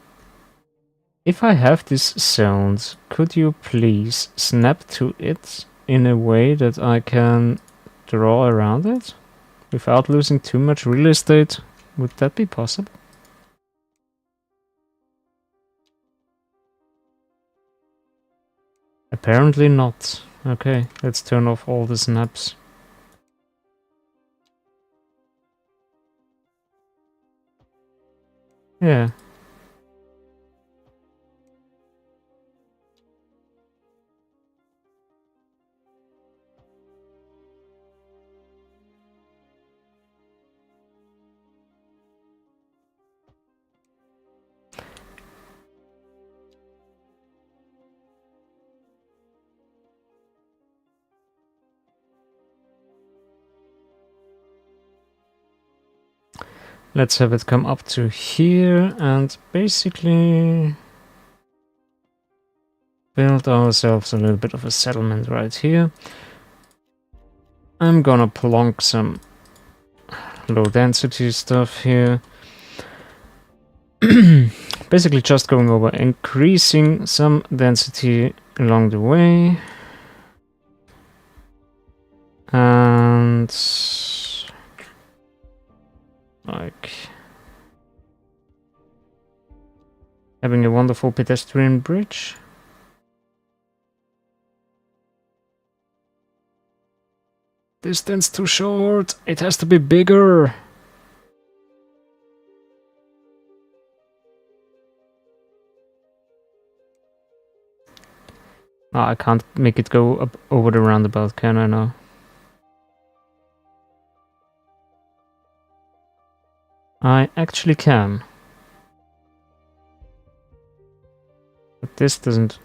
if I have this sound, could you please snap to it in a way that I can draw around it without losing too much real estate? Would that be possible? Apparently not. Okay, let's turn off all the snaps. Yeah. Let's have it come up to here and basically build ourselves a little bit of a settlement right here. I'm gonna plonk some low density stuff here. Basically just going over increasing some density along the way. And like having a wonderful pedestrian bridge. Distance too short. It has to be bigger. Oh, I can't make it go up over the roundabout, can I now? I actually can. But this doesn't.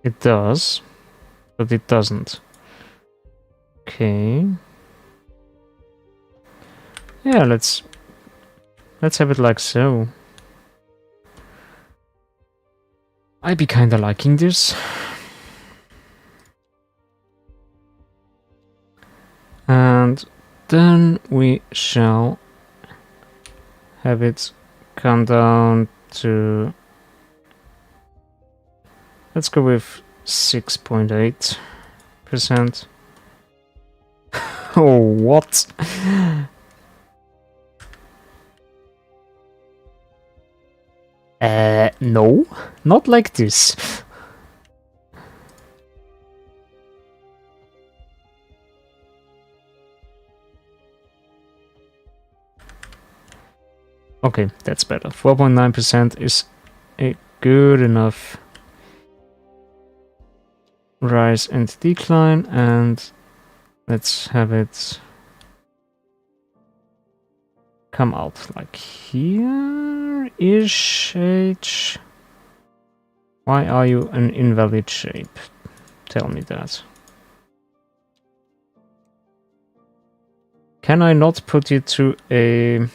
It does, but it doesn't. Okay. Yeah, let's have it like so. I be kinda liking this. And then we shall have it come down to, let's go with 6.8%. Oh, what? No, not like this. Okay, that's better. 4.9% is a good enough rise and decline, and let's have it come out like here-ish. H. Why are you an invalid shape? Tell me that. Can I not put it to a...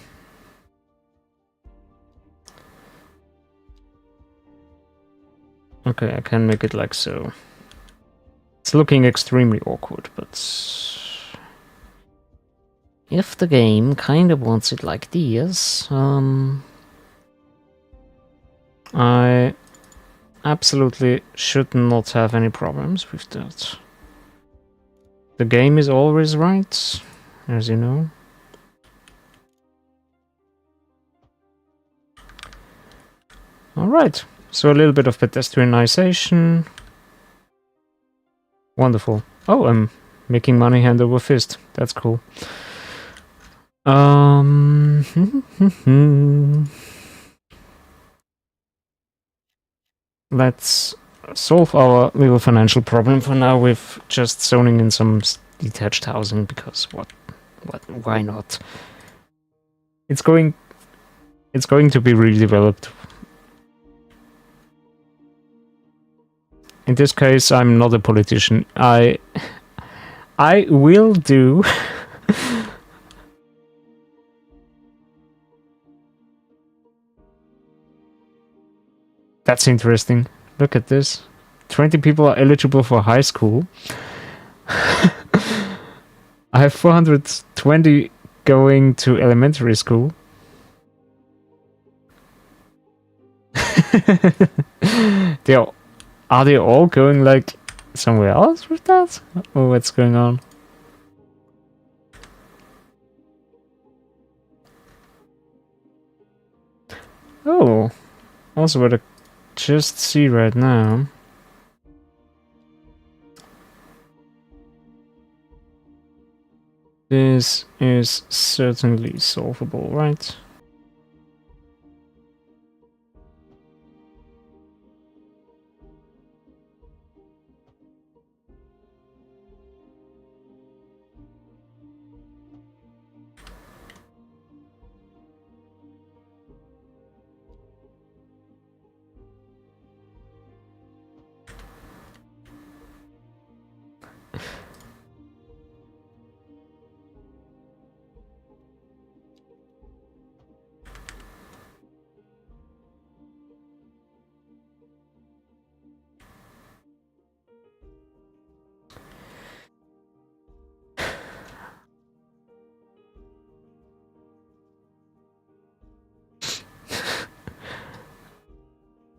Okay, I can make it like so. It's looking extremely awkward, but... if the game kind of wants it like this, I absolutely should not have any problems with that. The game is always right, as you know. Alright, so a little bit of pedestrianization. Wonderful. Oh, I'm making money hand over fist. That's cool. Let's solve our little financial problem for now with just zoning in some detached housing, because why not? It's going to be redeveloped. In this case, I'm not a politician. I will do That's interesting. Look at this. 20 people are eligible for high school. I have 420 going to elementary school. Are they all going like somewhere else with that? Or what's going on? Oh, also what I just see right now. This is certainly solvable, right?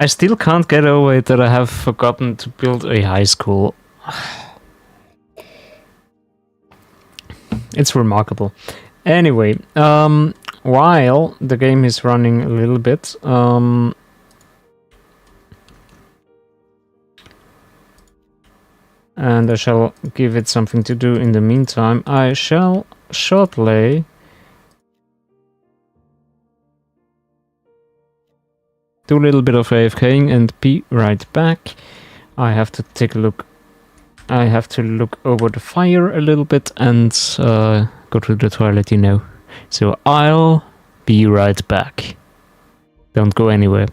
I still can't get over it that I have forgotten to build a high school. It's remarkable. Anyway, while the game is running a little bit, and I shall give it something to do in the meantime, I shall shortly do a little bit of AFKing and be right back. I have to take a look. I have to look over the fire a little bit and go to the toilet, you know. So I'll be right back. Don't go anywhere.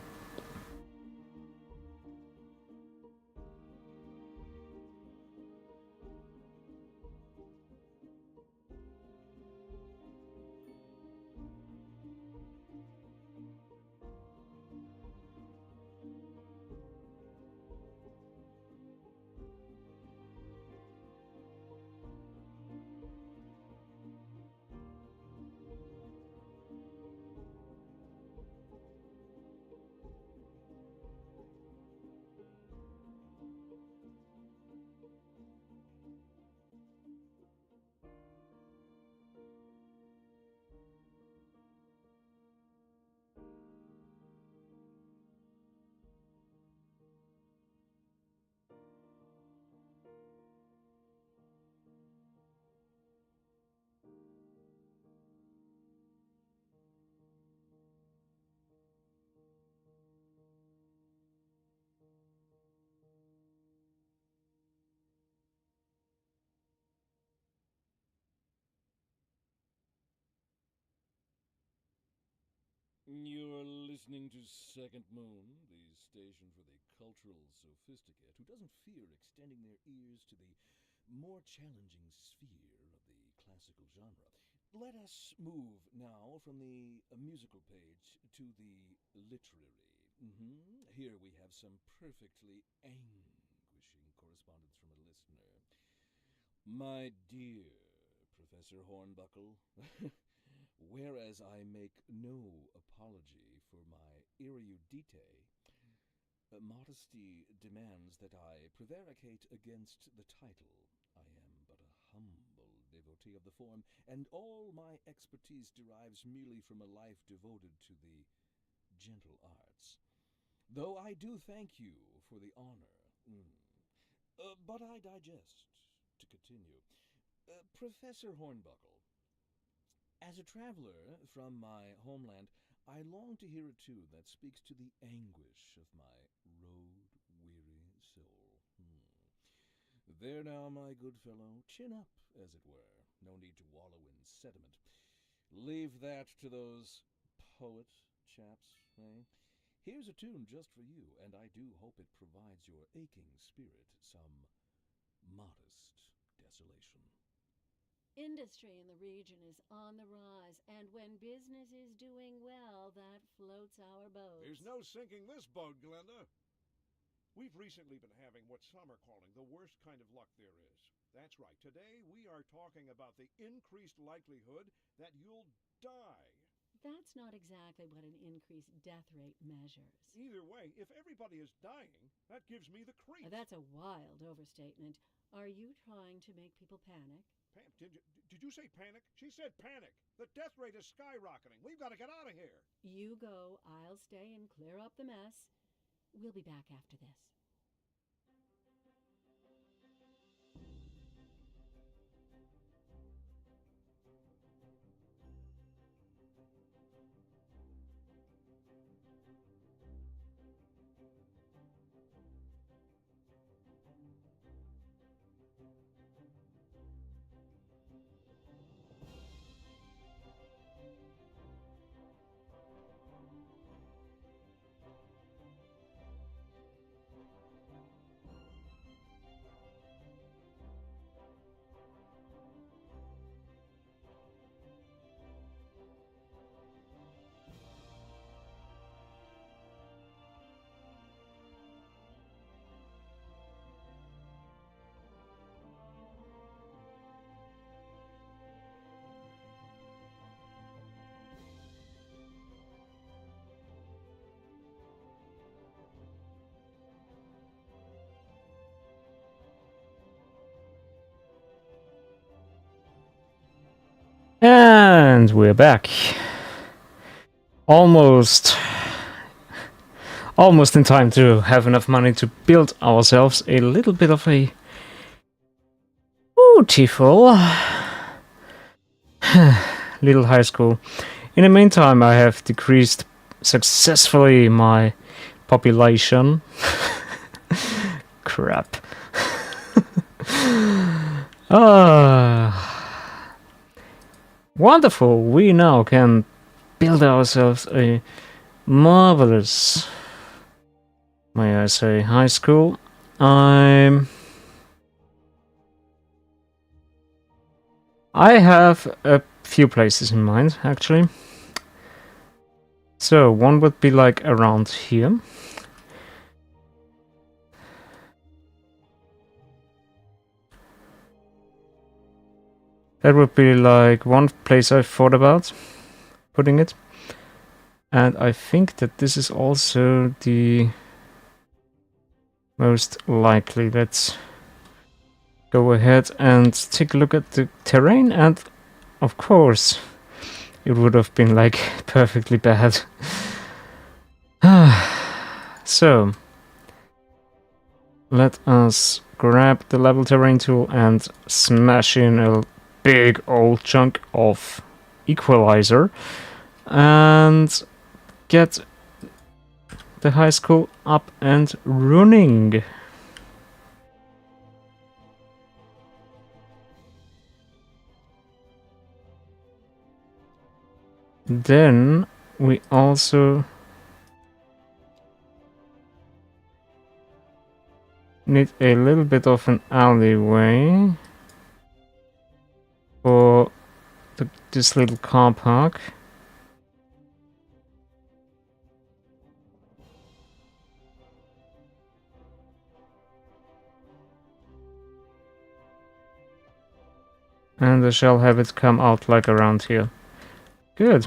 You're listening to Second Moon, the station for the cultural sophisticate who doesn't fear extending their ears to the more challenging sphere of the classical genre. Let us move now from the musical page to the literary. Here we have some perfectly anguishing correspondence from a listener. My dear Professor Hornbuckle, whereas I make no apology for my erudite, modesty demands that I prevaricate against the title. I am but a humble devotee of the form, and all my expertise derives merely from a life devoted to the gentle arts. Though I do thank you for the honor. But I digest. To continue. Professor Hornbuckle, as a traveler from my homeland, I long to hear a tune that speaks to the anguish of my road-weary soul. There now, my good fellow, chin up, as it were. No need to wallow in sediment. Leave that to those poet chaps, eh? Here's a tune just for you, and I do hope it provides your aching spirit some modest desolation. Industry in the region is on the rise, and when business is doing well, that floats our boat. There's no sinking this boat, Glenda. We've recently been having what some are calling the worst kind of luck there is. That's right. Today we are talking about the increased likelihood that you'll die. That's not exactly what an increased death rate measures. Either way, if everybody is dying, that gives me the creeps. That's a wild overstatement. Are you trying to make people panic? Did you say panic? She said panic. The death rate is skyrocketing. We've got to get out of here. You go, I'll stay and clear up the mess. We'll be back after this. And we're back. Almost in time to have enough money to build ourselves a little bit of a beautiful little high school. In the meantime, I have decreased successfully my population. Crap. Wonderful. We now can build ourselves a marvelous, may I say, high school. I have a few places in mind, actually. So one would be like around here. That would be like one place I thought about putting it. And I think that this is also the most likely. Let's go ahead and take a look at the terrain, and of course it would have been like perfectly bad. So let us grab the level terrain tool and smash in a big old chunk of equalizer and get the high school up and running. Then we also need a little bit of an alleyway for this little car park. And I shall have it come out like around here. Good.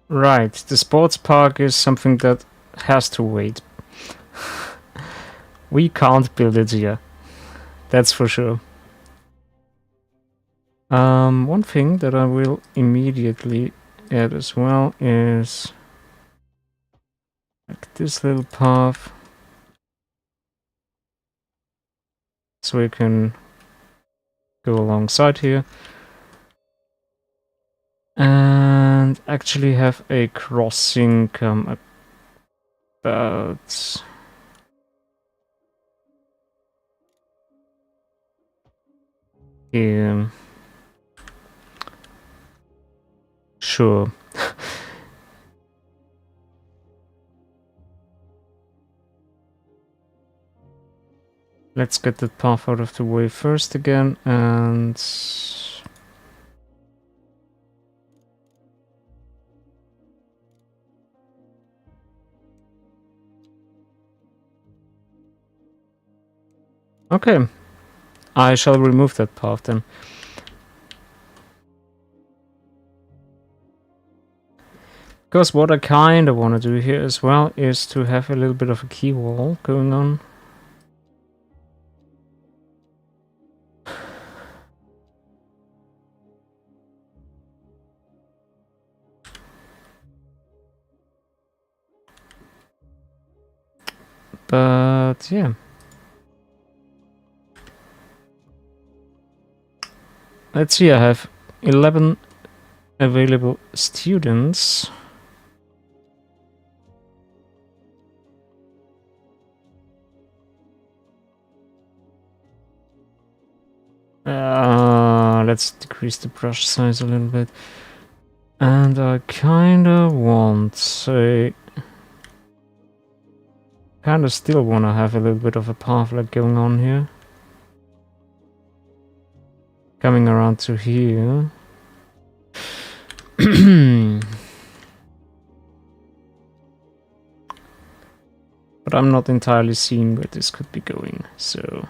Right, the sports park is something that has to wait. We can't build it here. That's for sure. One thing that I will immediately add as well is like this little path. So we can go alongside here. And actually have a crossing come about here. Sure. Let's get that path out of the way first again, and Okay. I shall remove that path then. Because what I kind of want to do here as well is to have a little bit of a key wall going on. But yeah. Let's see, I have 11 available students. Let's decrease the brush size a little bit. And I kinda want a... Kinda still wanna have a little bit of a path like going on here. Coming around to here. But I'm not entirely seeing where this could be going, so...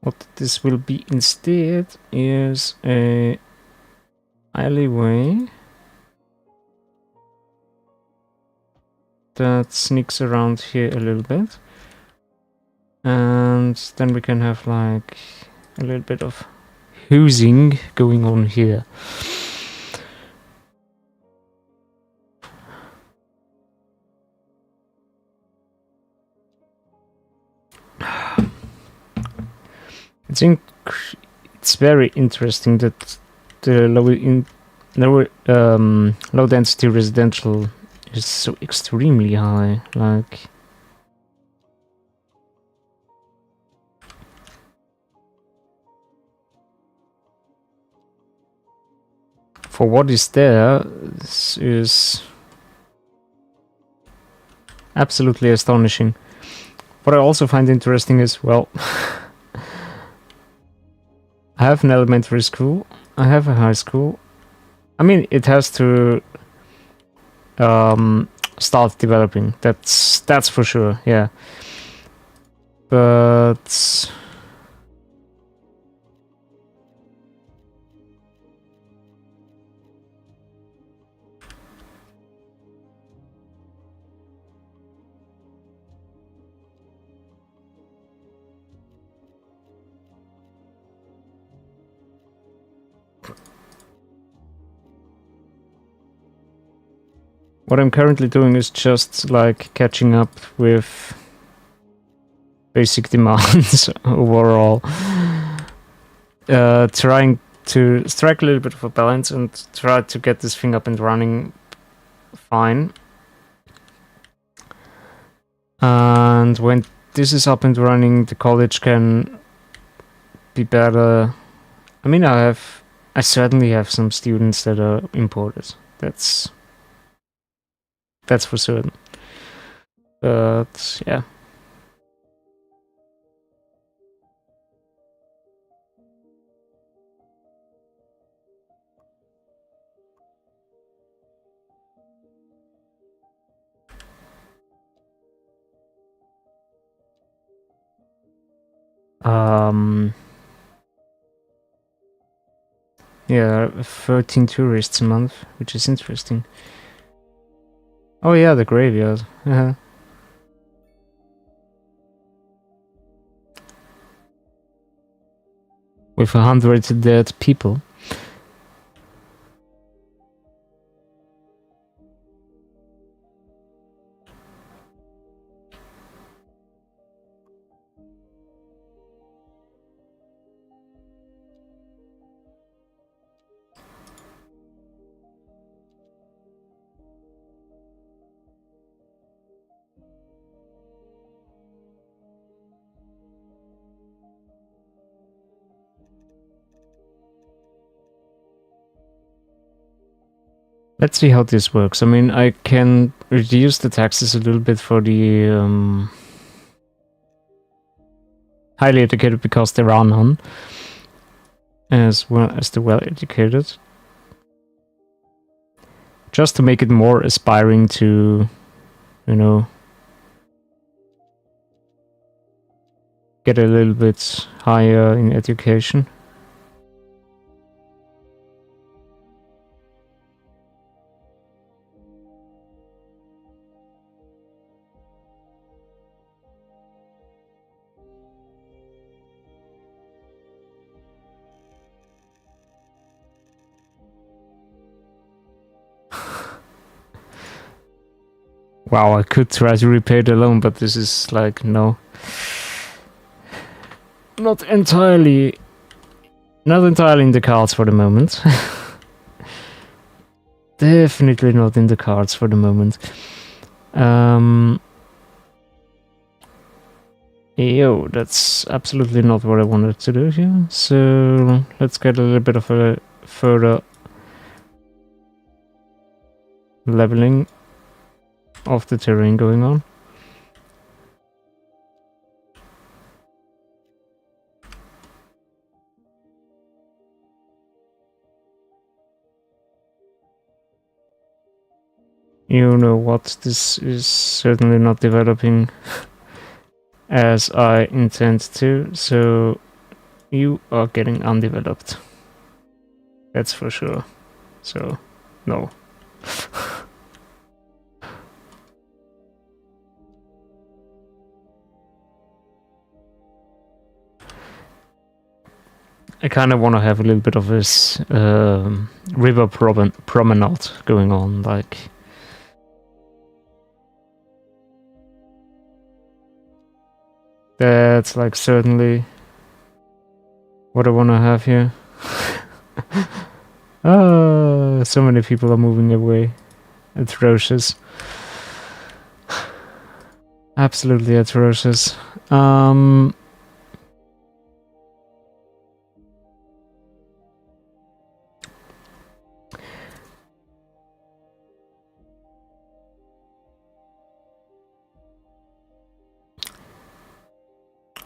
What this will be instead is a alleyway that sneaks around here a little bit. And then we can have like a little bit of housing going on here. It's very interesting that the low density residential is so extremely high. Like, for what is there, this is absolutely astonishing. What I also find interesting is, well, I have an elementary school, I have a high school. I mean, it has to start developing. That's for sure, yeah. But what I'm currently doing is just like catching up with basic demands overall. Trying to strike a little bit of a balance and try to get this thing up and running fine. And when this is up and running, the college can be better. I mean, I certainly have some students that are imported. That's for certain. But yeah. Yeah, 13 tourists a month, which is interesting. Oh yeah, the graveyard. With 100 dead people. Let's see how this works. I mean, I can reduce the taxes a little bit for the highly educated because there are none, as well as the well-educated. Just to make it more aspiring to you know, get a little bit higher in education. Wow, I could try to repay the loan, but this is like, no. Not entirely in the cards for the moment. Definitely not in the cards for the moment. Yo, that's absolutely not what I wanted to do here. So let's get a little bit of a further leveling of the terrain going on. You know what, this is certainly not developing as I intend to, so you are getting undeveloped. That's for sure. So, no. I kind of want to have a little bit of this river promenade going on, like... That's like certainly what I want to have here. So many people are moving away. Atrocious. Absolutely atrocious.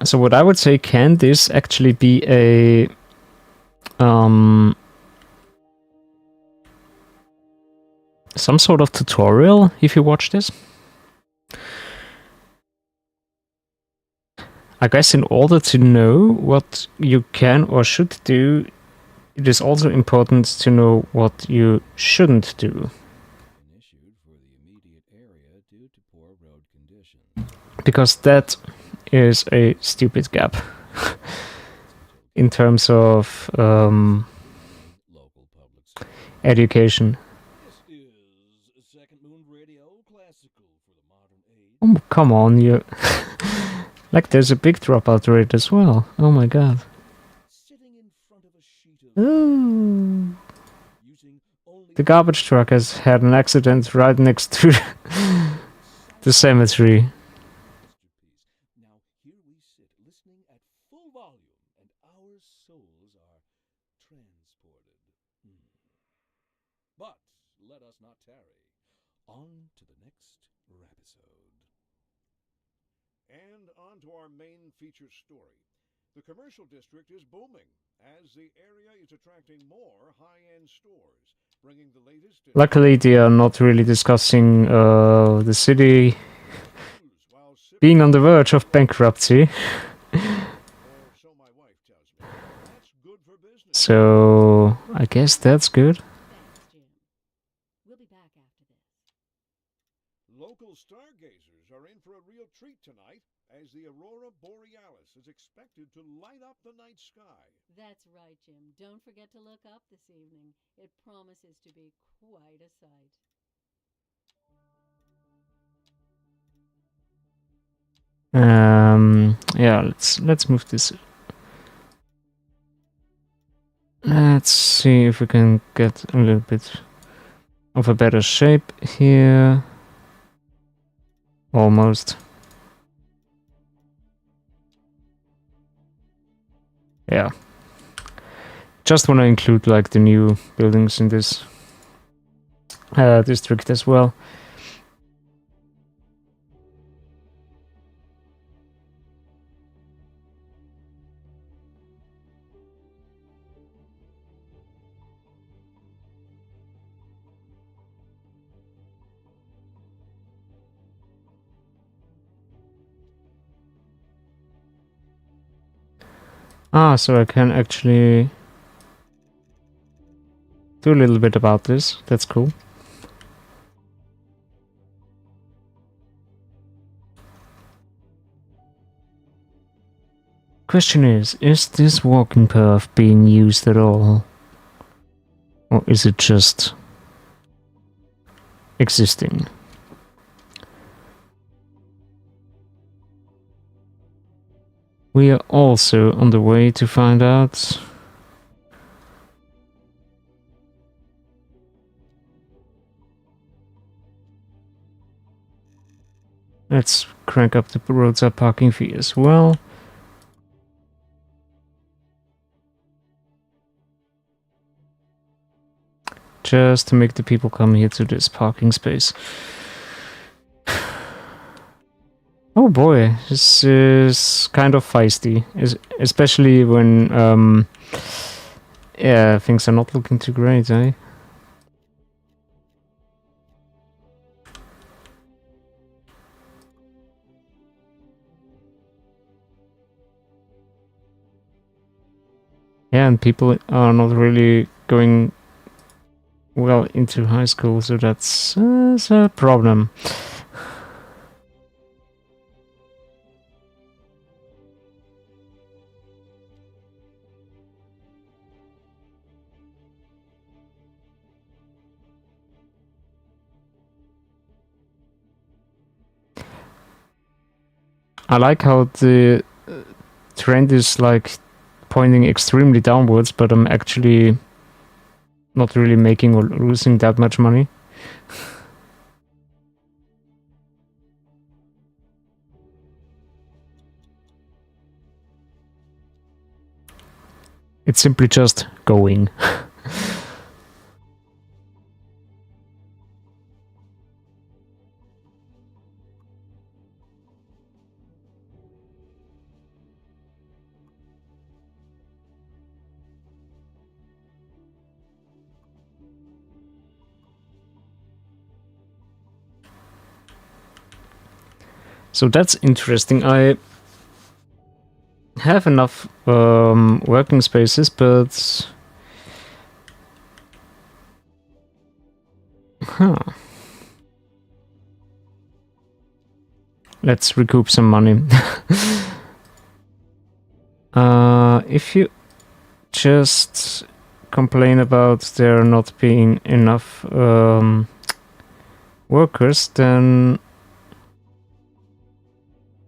So what I would say, can this actually be a some sort of tutorial if you watch this? I guess in order to know what you can or should do, it is also important to know what you shouldn't do. Because that is a stupid gap in terms of education. Oh, come on, you... Like, there's a big dropout rate as well. Oh my god. Ooh. The garbage truck has had an accident right next to the cemetery. But let us not tarry. On to the next episode. And on to our main feature story. The commercial district is booming as the area is attracting more high-end stores, bringing the latest... Luckily, they are not really discussing the city being on the verge of bankruptcy. So my wife tells me. That's good for business. So, I guess that's good. Thanks, Jim. We'll be back after this. Local stargazers are in for a real treat tonight, as the aurora borealis is expected to light up the night sky. That's right, Jim. Don't forget to look up this evening. It promises to be quite a sight. Yeah, let's move this. Let's see if we can get a little bit of a better shape here. Almost. Yeah. Just want to include like the new buildings in this district as well. Ah, so I can actually do a little bit about this. That's cool. Question is this walking path being used at all? Or is it just existing? We are also on the way to find out. Let's crank up the roadside parking fee as well. Just to make the people come here to this parking space. Oh boy, this is kind of feisty, especially when yeah, things are not looking too great, eh? Yeah, and people are not really going well into high school, so that's a problem. I like how the trend is like pointing extremely downwards, but I'm actually not really making or losing that much money. It's simply just going. So that's interesting. I have enough working spaces, but let's recoup some money. If you just complain about there not being enough workers, then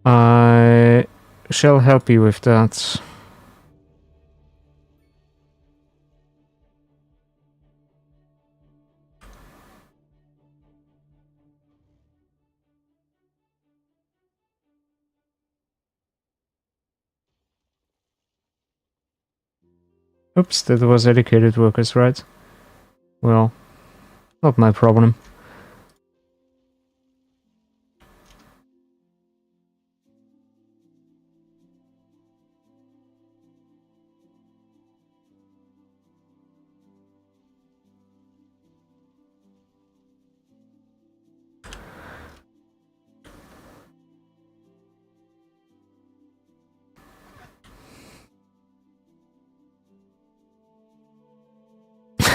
I shall help you with that. Oops, that was educated workers, right? Well, not my problem.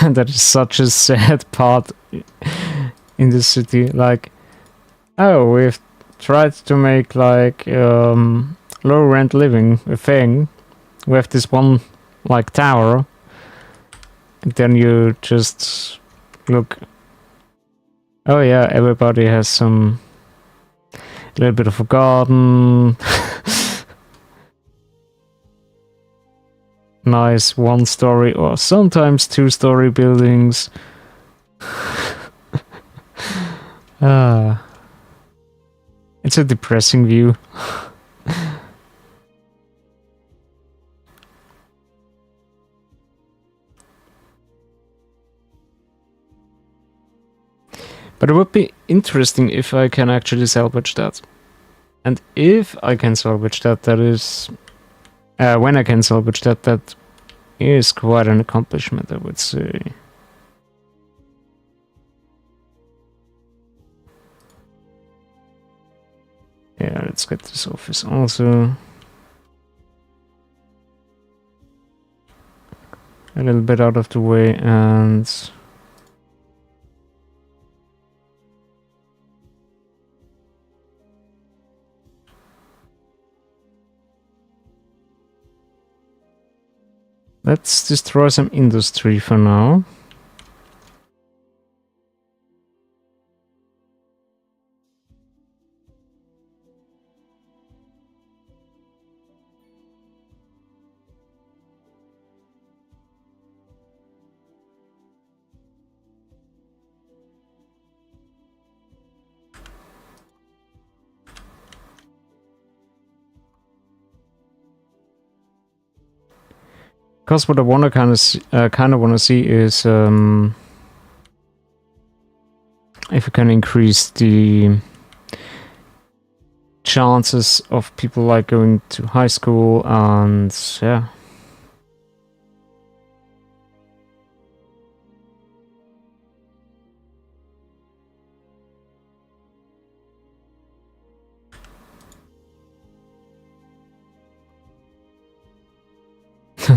That is such a sad part in the city. Like, oh, we've tried to make like low rent living a thing. We have this one like tower, and then you just look. Oh yeah, everybody has some little bit of a garden. Nice one-story or sometimes two-story buildings. It's a depressing view. But it would be interesting if I can actually salvage that. And if I can salvage that, that is... when I can salvage that, that is quite an accomplishment, I would say. Yeah, let's get this office also. a little bit out of the way, and let's destroy some industry for now. Because what I want to kind of want to see is if we can increase the chances of people like going to high school, and yeah.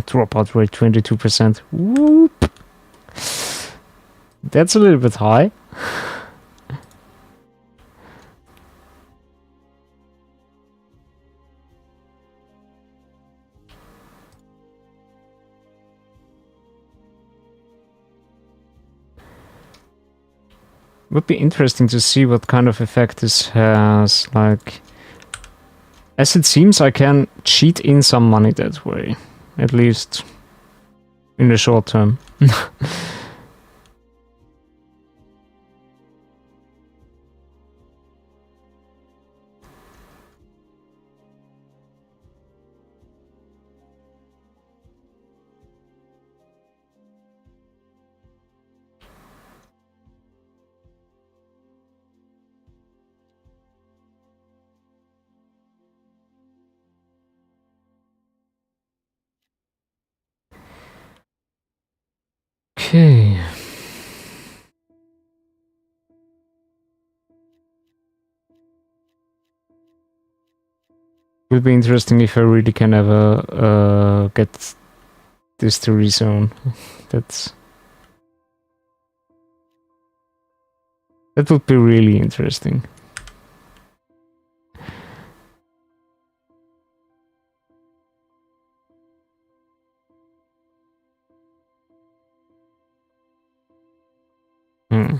Dropout rate 22%. Whoop. That's a little bit high. Would be interesting to see what kind of effect this has. Like, as it seems, I can cheat in some money that way, at least in the short term. Okay. Will be interesting if I really can ever get this to rezone. That would be really interesting. Hmm.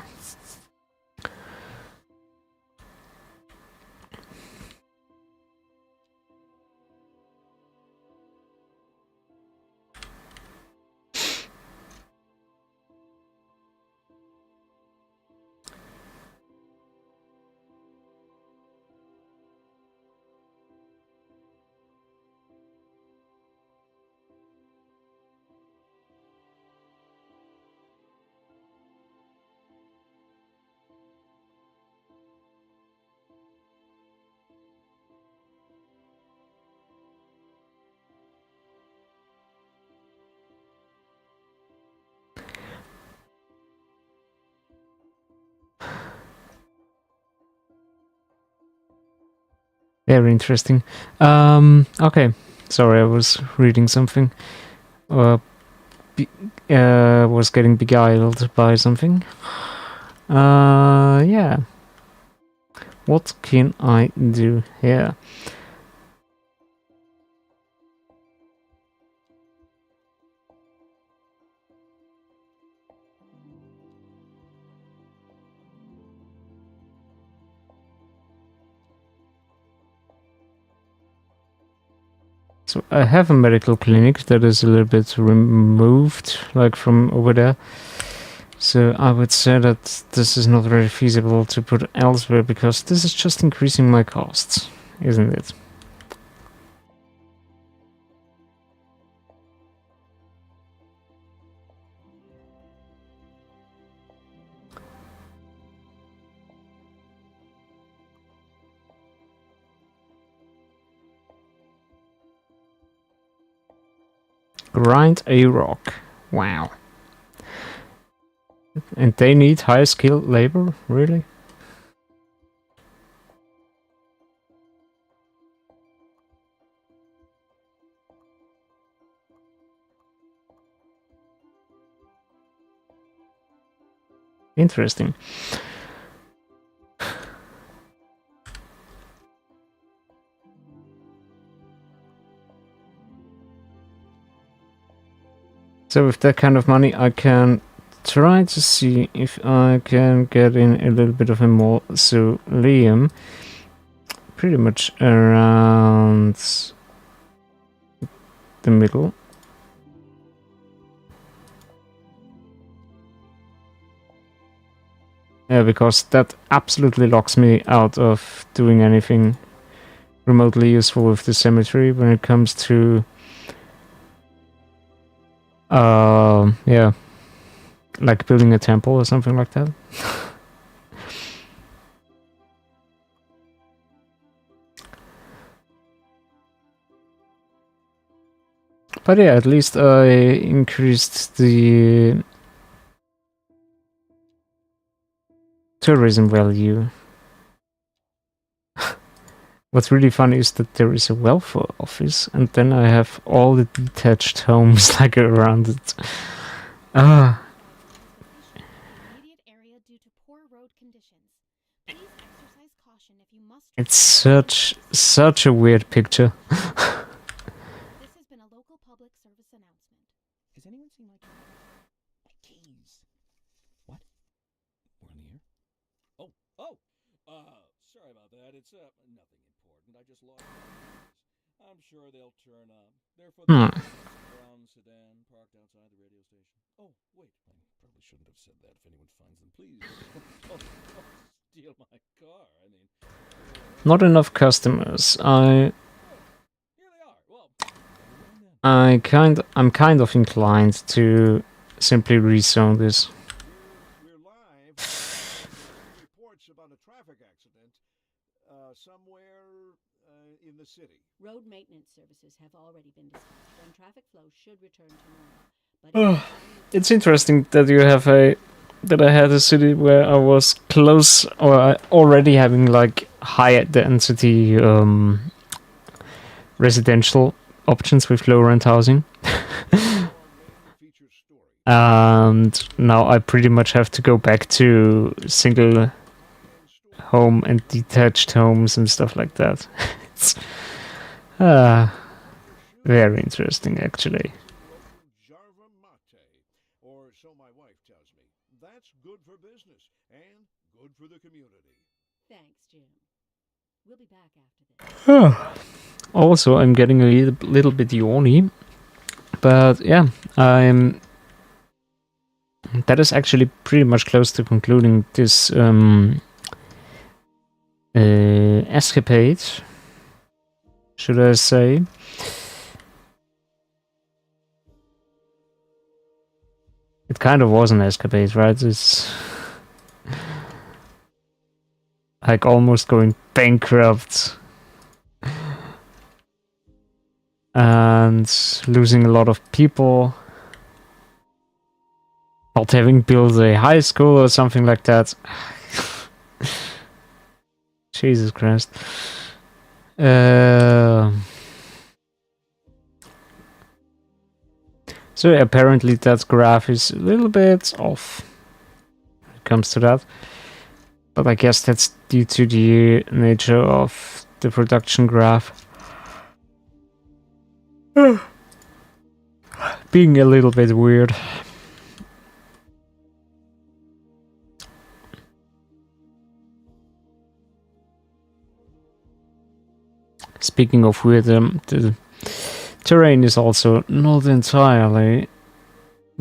Very interesting. Okay, sorry, I was reading something. Was getting beguiled by something. Yeah. What can I do here? So I have a medical clinic that is a little bit removed, like from over there. So I would say that this is not very feasible to put elsewhere, because this is just increasing my costs, isn't it? Grind a rock. Wow. And they need high skilled labor, really? Interesting. So with that kind of money, I can try to see if I can get in a little bit of a mausoleum. Pretty much around the middle. Yeah, because that absolutely locks me out of doing anything remotely useful with the cemetery when it comes to yeah, like building a temple or something like that. But yeah, at least I increased the tourism value. What's really funny is that there is a welfare office, and then I have all the detached homes like around it. Ah. Immediate area due to poor road conditions. Please exercise caution if you must. It's such a weird picture. This has been a local public service announcement. Has anyone seen my keys? What? We're in the air? Oh! Sorry about that. It's nothing important. I just lost my keys. I'm sure they'll turn up. They're for the brown sedan parked outside the radio station. Oh, wait. I probably shouldn't have said that. If anyone finds them, please don't steal my car. I mean... Not enough customers. Here they are. Well, I'm kind of inclined to simply rezone this. We're live. Reports about a traffic accident somewhere in the city. Road maintenance services have already been discussed, and traffic flow should return to normal. But It's interesting that I had a city where I was close or already having like higher density residential options with low rent housing. And now I pretty much have to go back to single home and detached homes and stuff like that. It's very interesting actually. Or so my wife tells me. That's good for business and good for the community. thanks, Jim. We'll be back after this. Also, I'm getting a little bit yawny, but yeah, that is actually pretty much close to concluding this escapade, should I say. It kind of was an escapade, right? It's like almost going bankrupt and losing a lot of people, not having built a high school or something like that. Jesus Christ. So apparently that graph is a little bit off when it comes to that. But I guess that's due to the nature of the production graph being a little bit weird. Speaking of weird, the terrain is also not entirely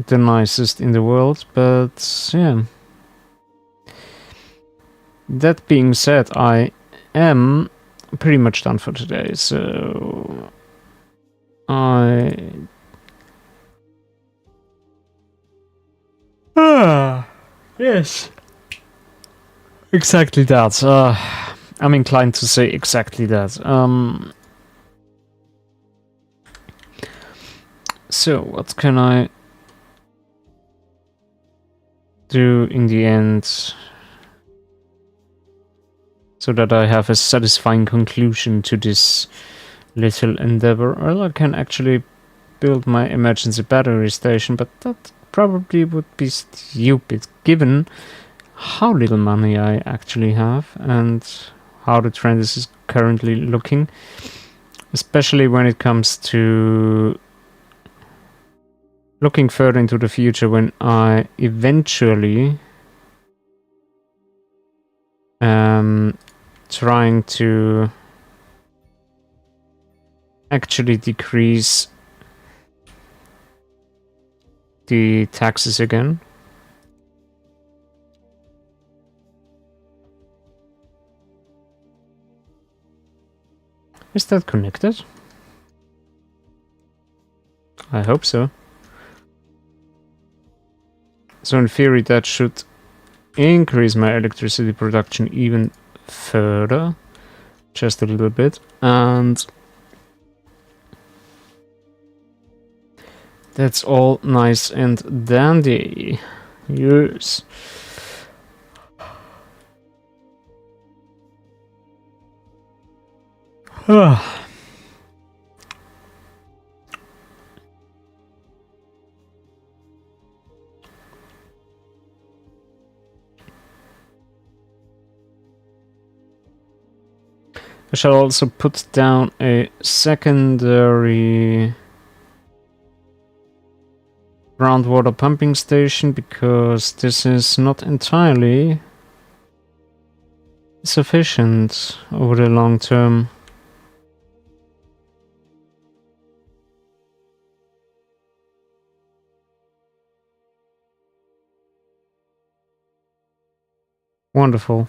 the nicest in the world, but yeah. That being said, I am pretty much done for today, so yes. Exactly that. I'm inclined to say exactly that. So, what can I do in the end so that I have a satisfying conclusion to this little endeavor? Well, I can actually build my emergency battery station, but that probably would be stupid given how little money I actually have and how the trend is currently looking, especially when it comes to looking further into the future when I eventually trying to actually decrease the taxes again. Is that connected? I hope so. So in theory that should increase my electricity production even further, just a little bit, and that's all nice and dandy. Yes. I shall also put down a secondary groundwater pumping station because this is not entirely sufficient over the long term. Wonderful.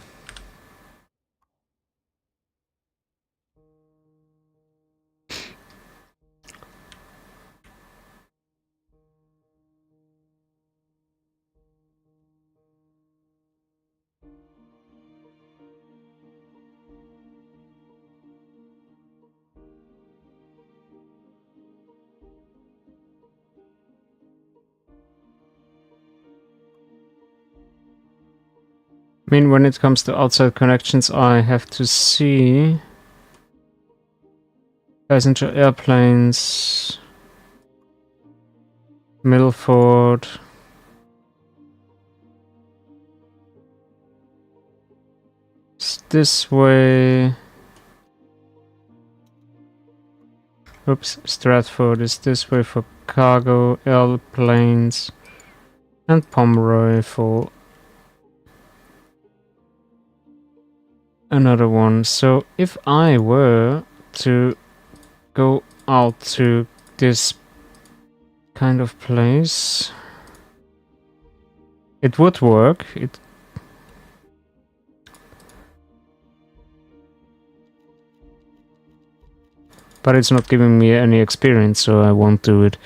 I mean, when it comes to outside connections, I have to see passenger airplanes, Milford, it's this way. Oops, Stratford is this way for cargo airplanes, and Pomeroy for another one. So if I were to go out to this kind of place, it would work. But it's not giving me any experience, so I won't do it.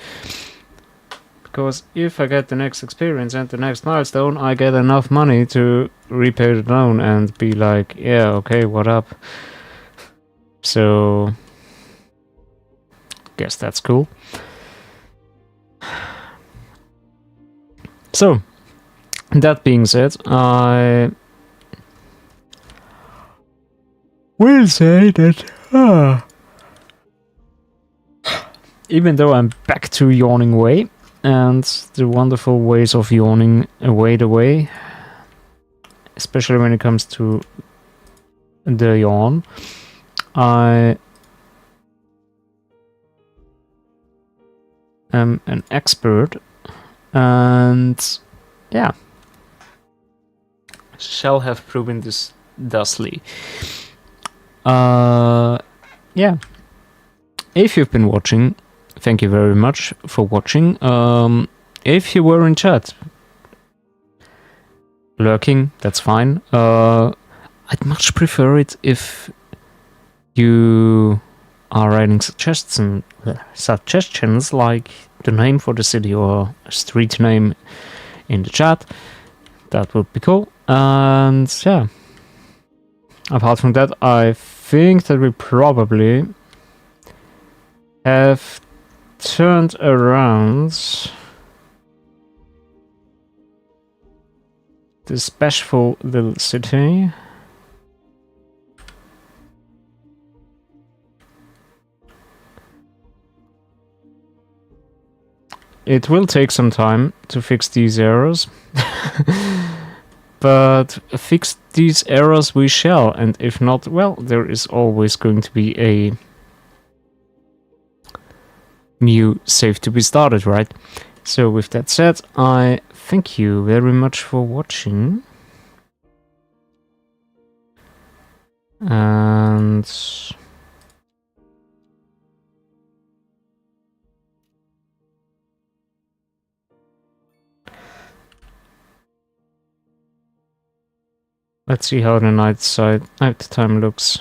Because if I get the next experience and the next milestone, I get enough money to repay the loan and be like, yeah, okay, what up? So, guess that's cool. So, that being said, I will say that even though I'm back to yawning way and the wonderful ways of yawning away the way, especially when it comes to the yawn, I am an expert and yeah, shall have proven this thusly. Yeah, if you've been watching, thank you very much for watching. If you were in chat, lurking, that's fine. I'd much prefer it if you are writing suggestions like the name for the city or a street name in the chat. That would be cool. And yeah, apart from that, I think that we probably have turned around this bashful little city. It will take some time to fix these errors, but fix these errors we shall, and if not, well, there is always going to be a new save to be started, right? So with that said, I thank you very much for watching. And let's see how the night time looks.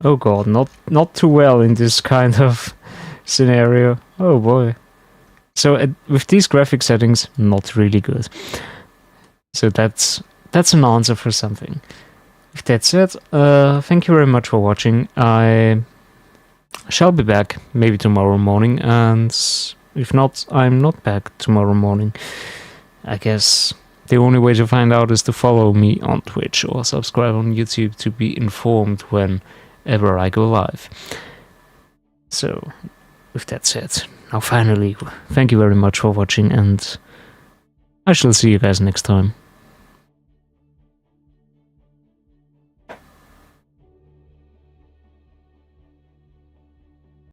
Oh god, not too well in this kind of scenario. Oh boy. So with these graphic settings, not really good. So that's an answer for something. With that said, thank you very much for watching. I shall be back maybe tomorrow morning, and if not, I'm not back tomorrow morning. I guess the only way to find out is to follow me on Twitch or subscribe on YouTube to be informed whenever I go live. So, with that said, now finally, thank you very much for watching, and I shall see you guys next time.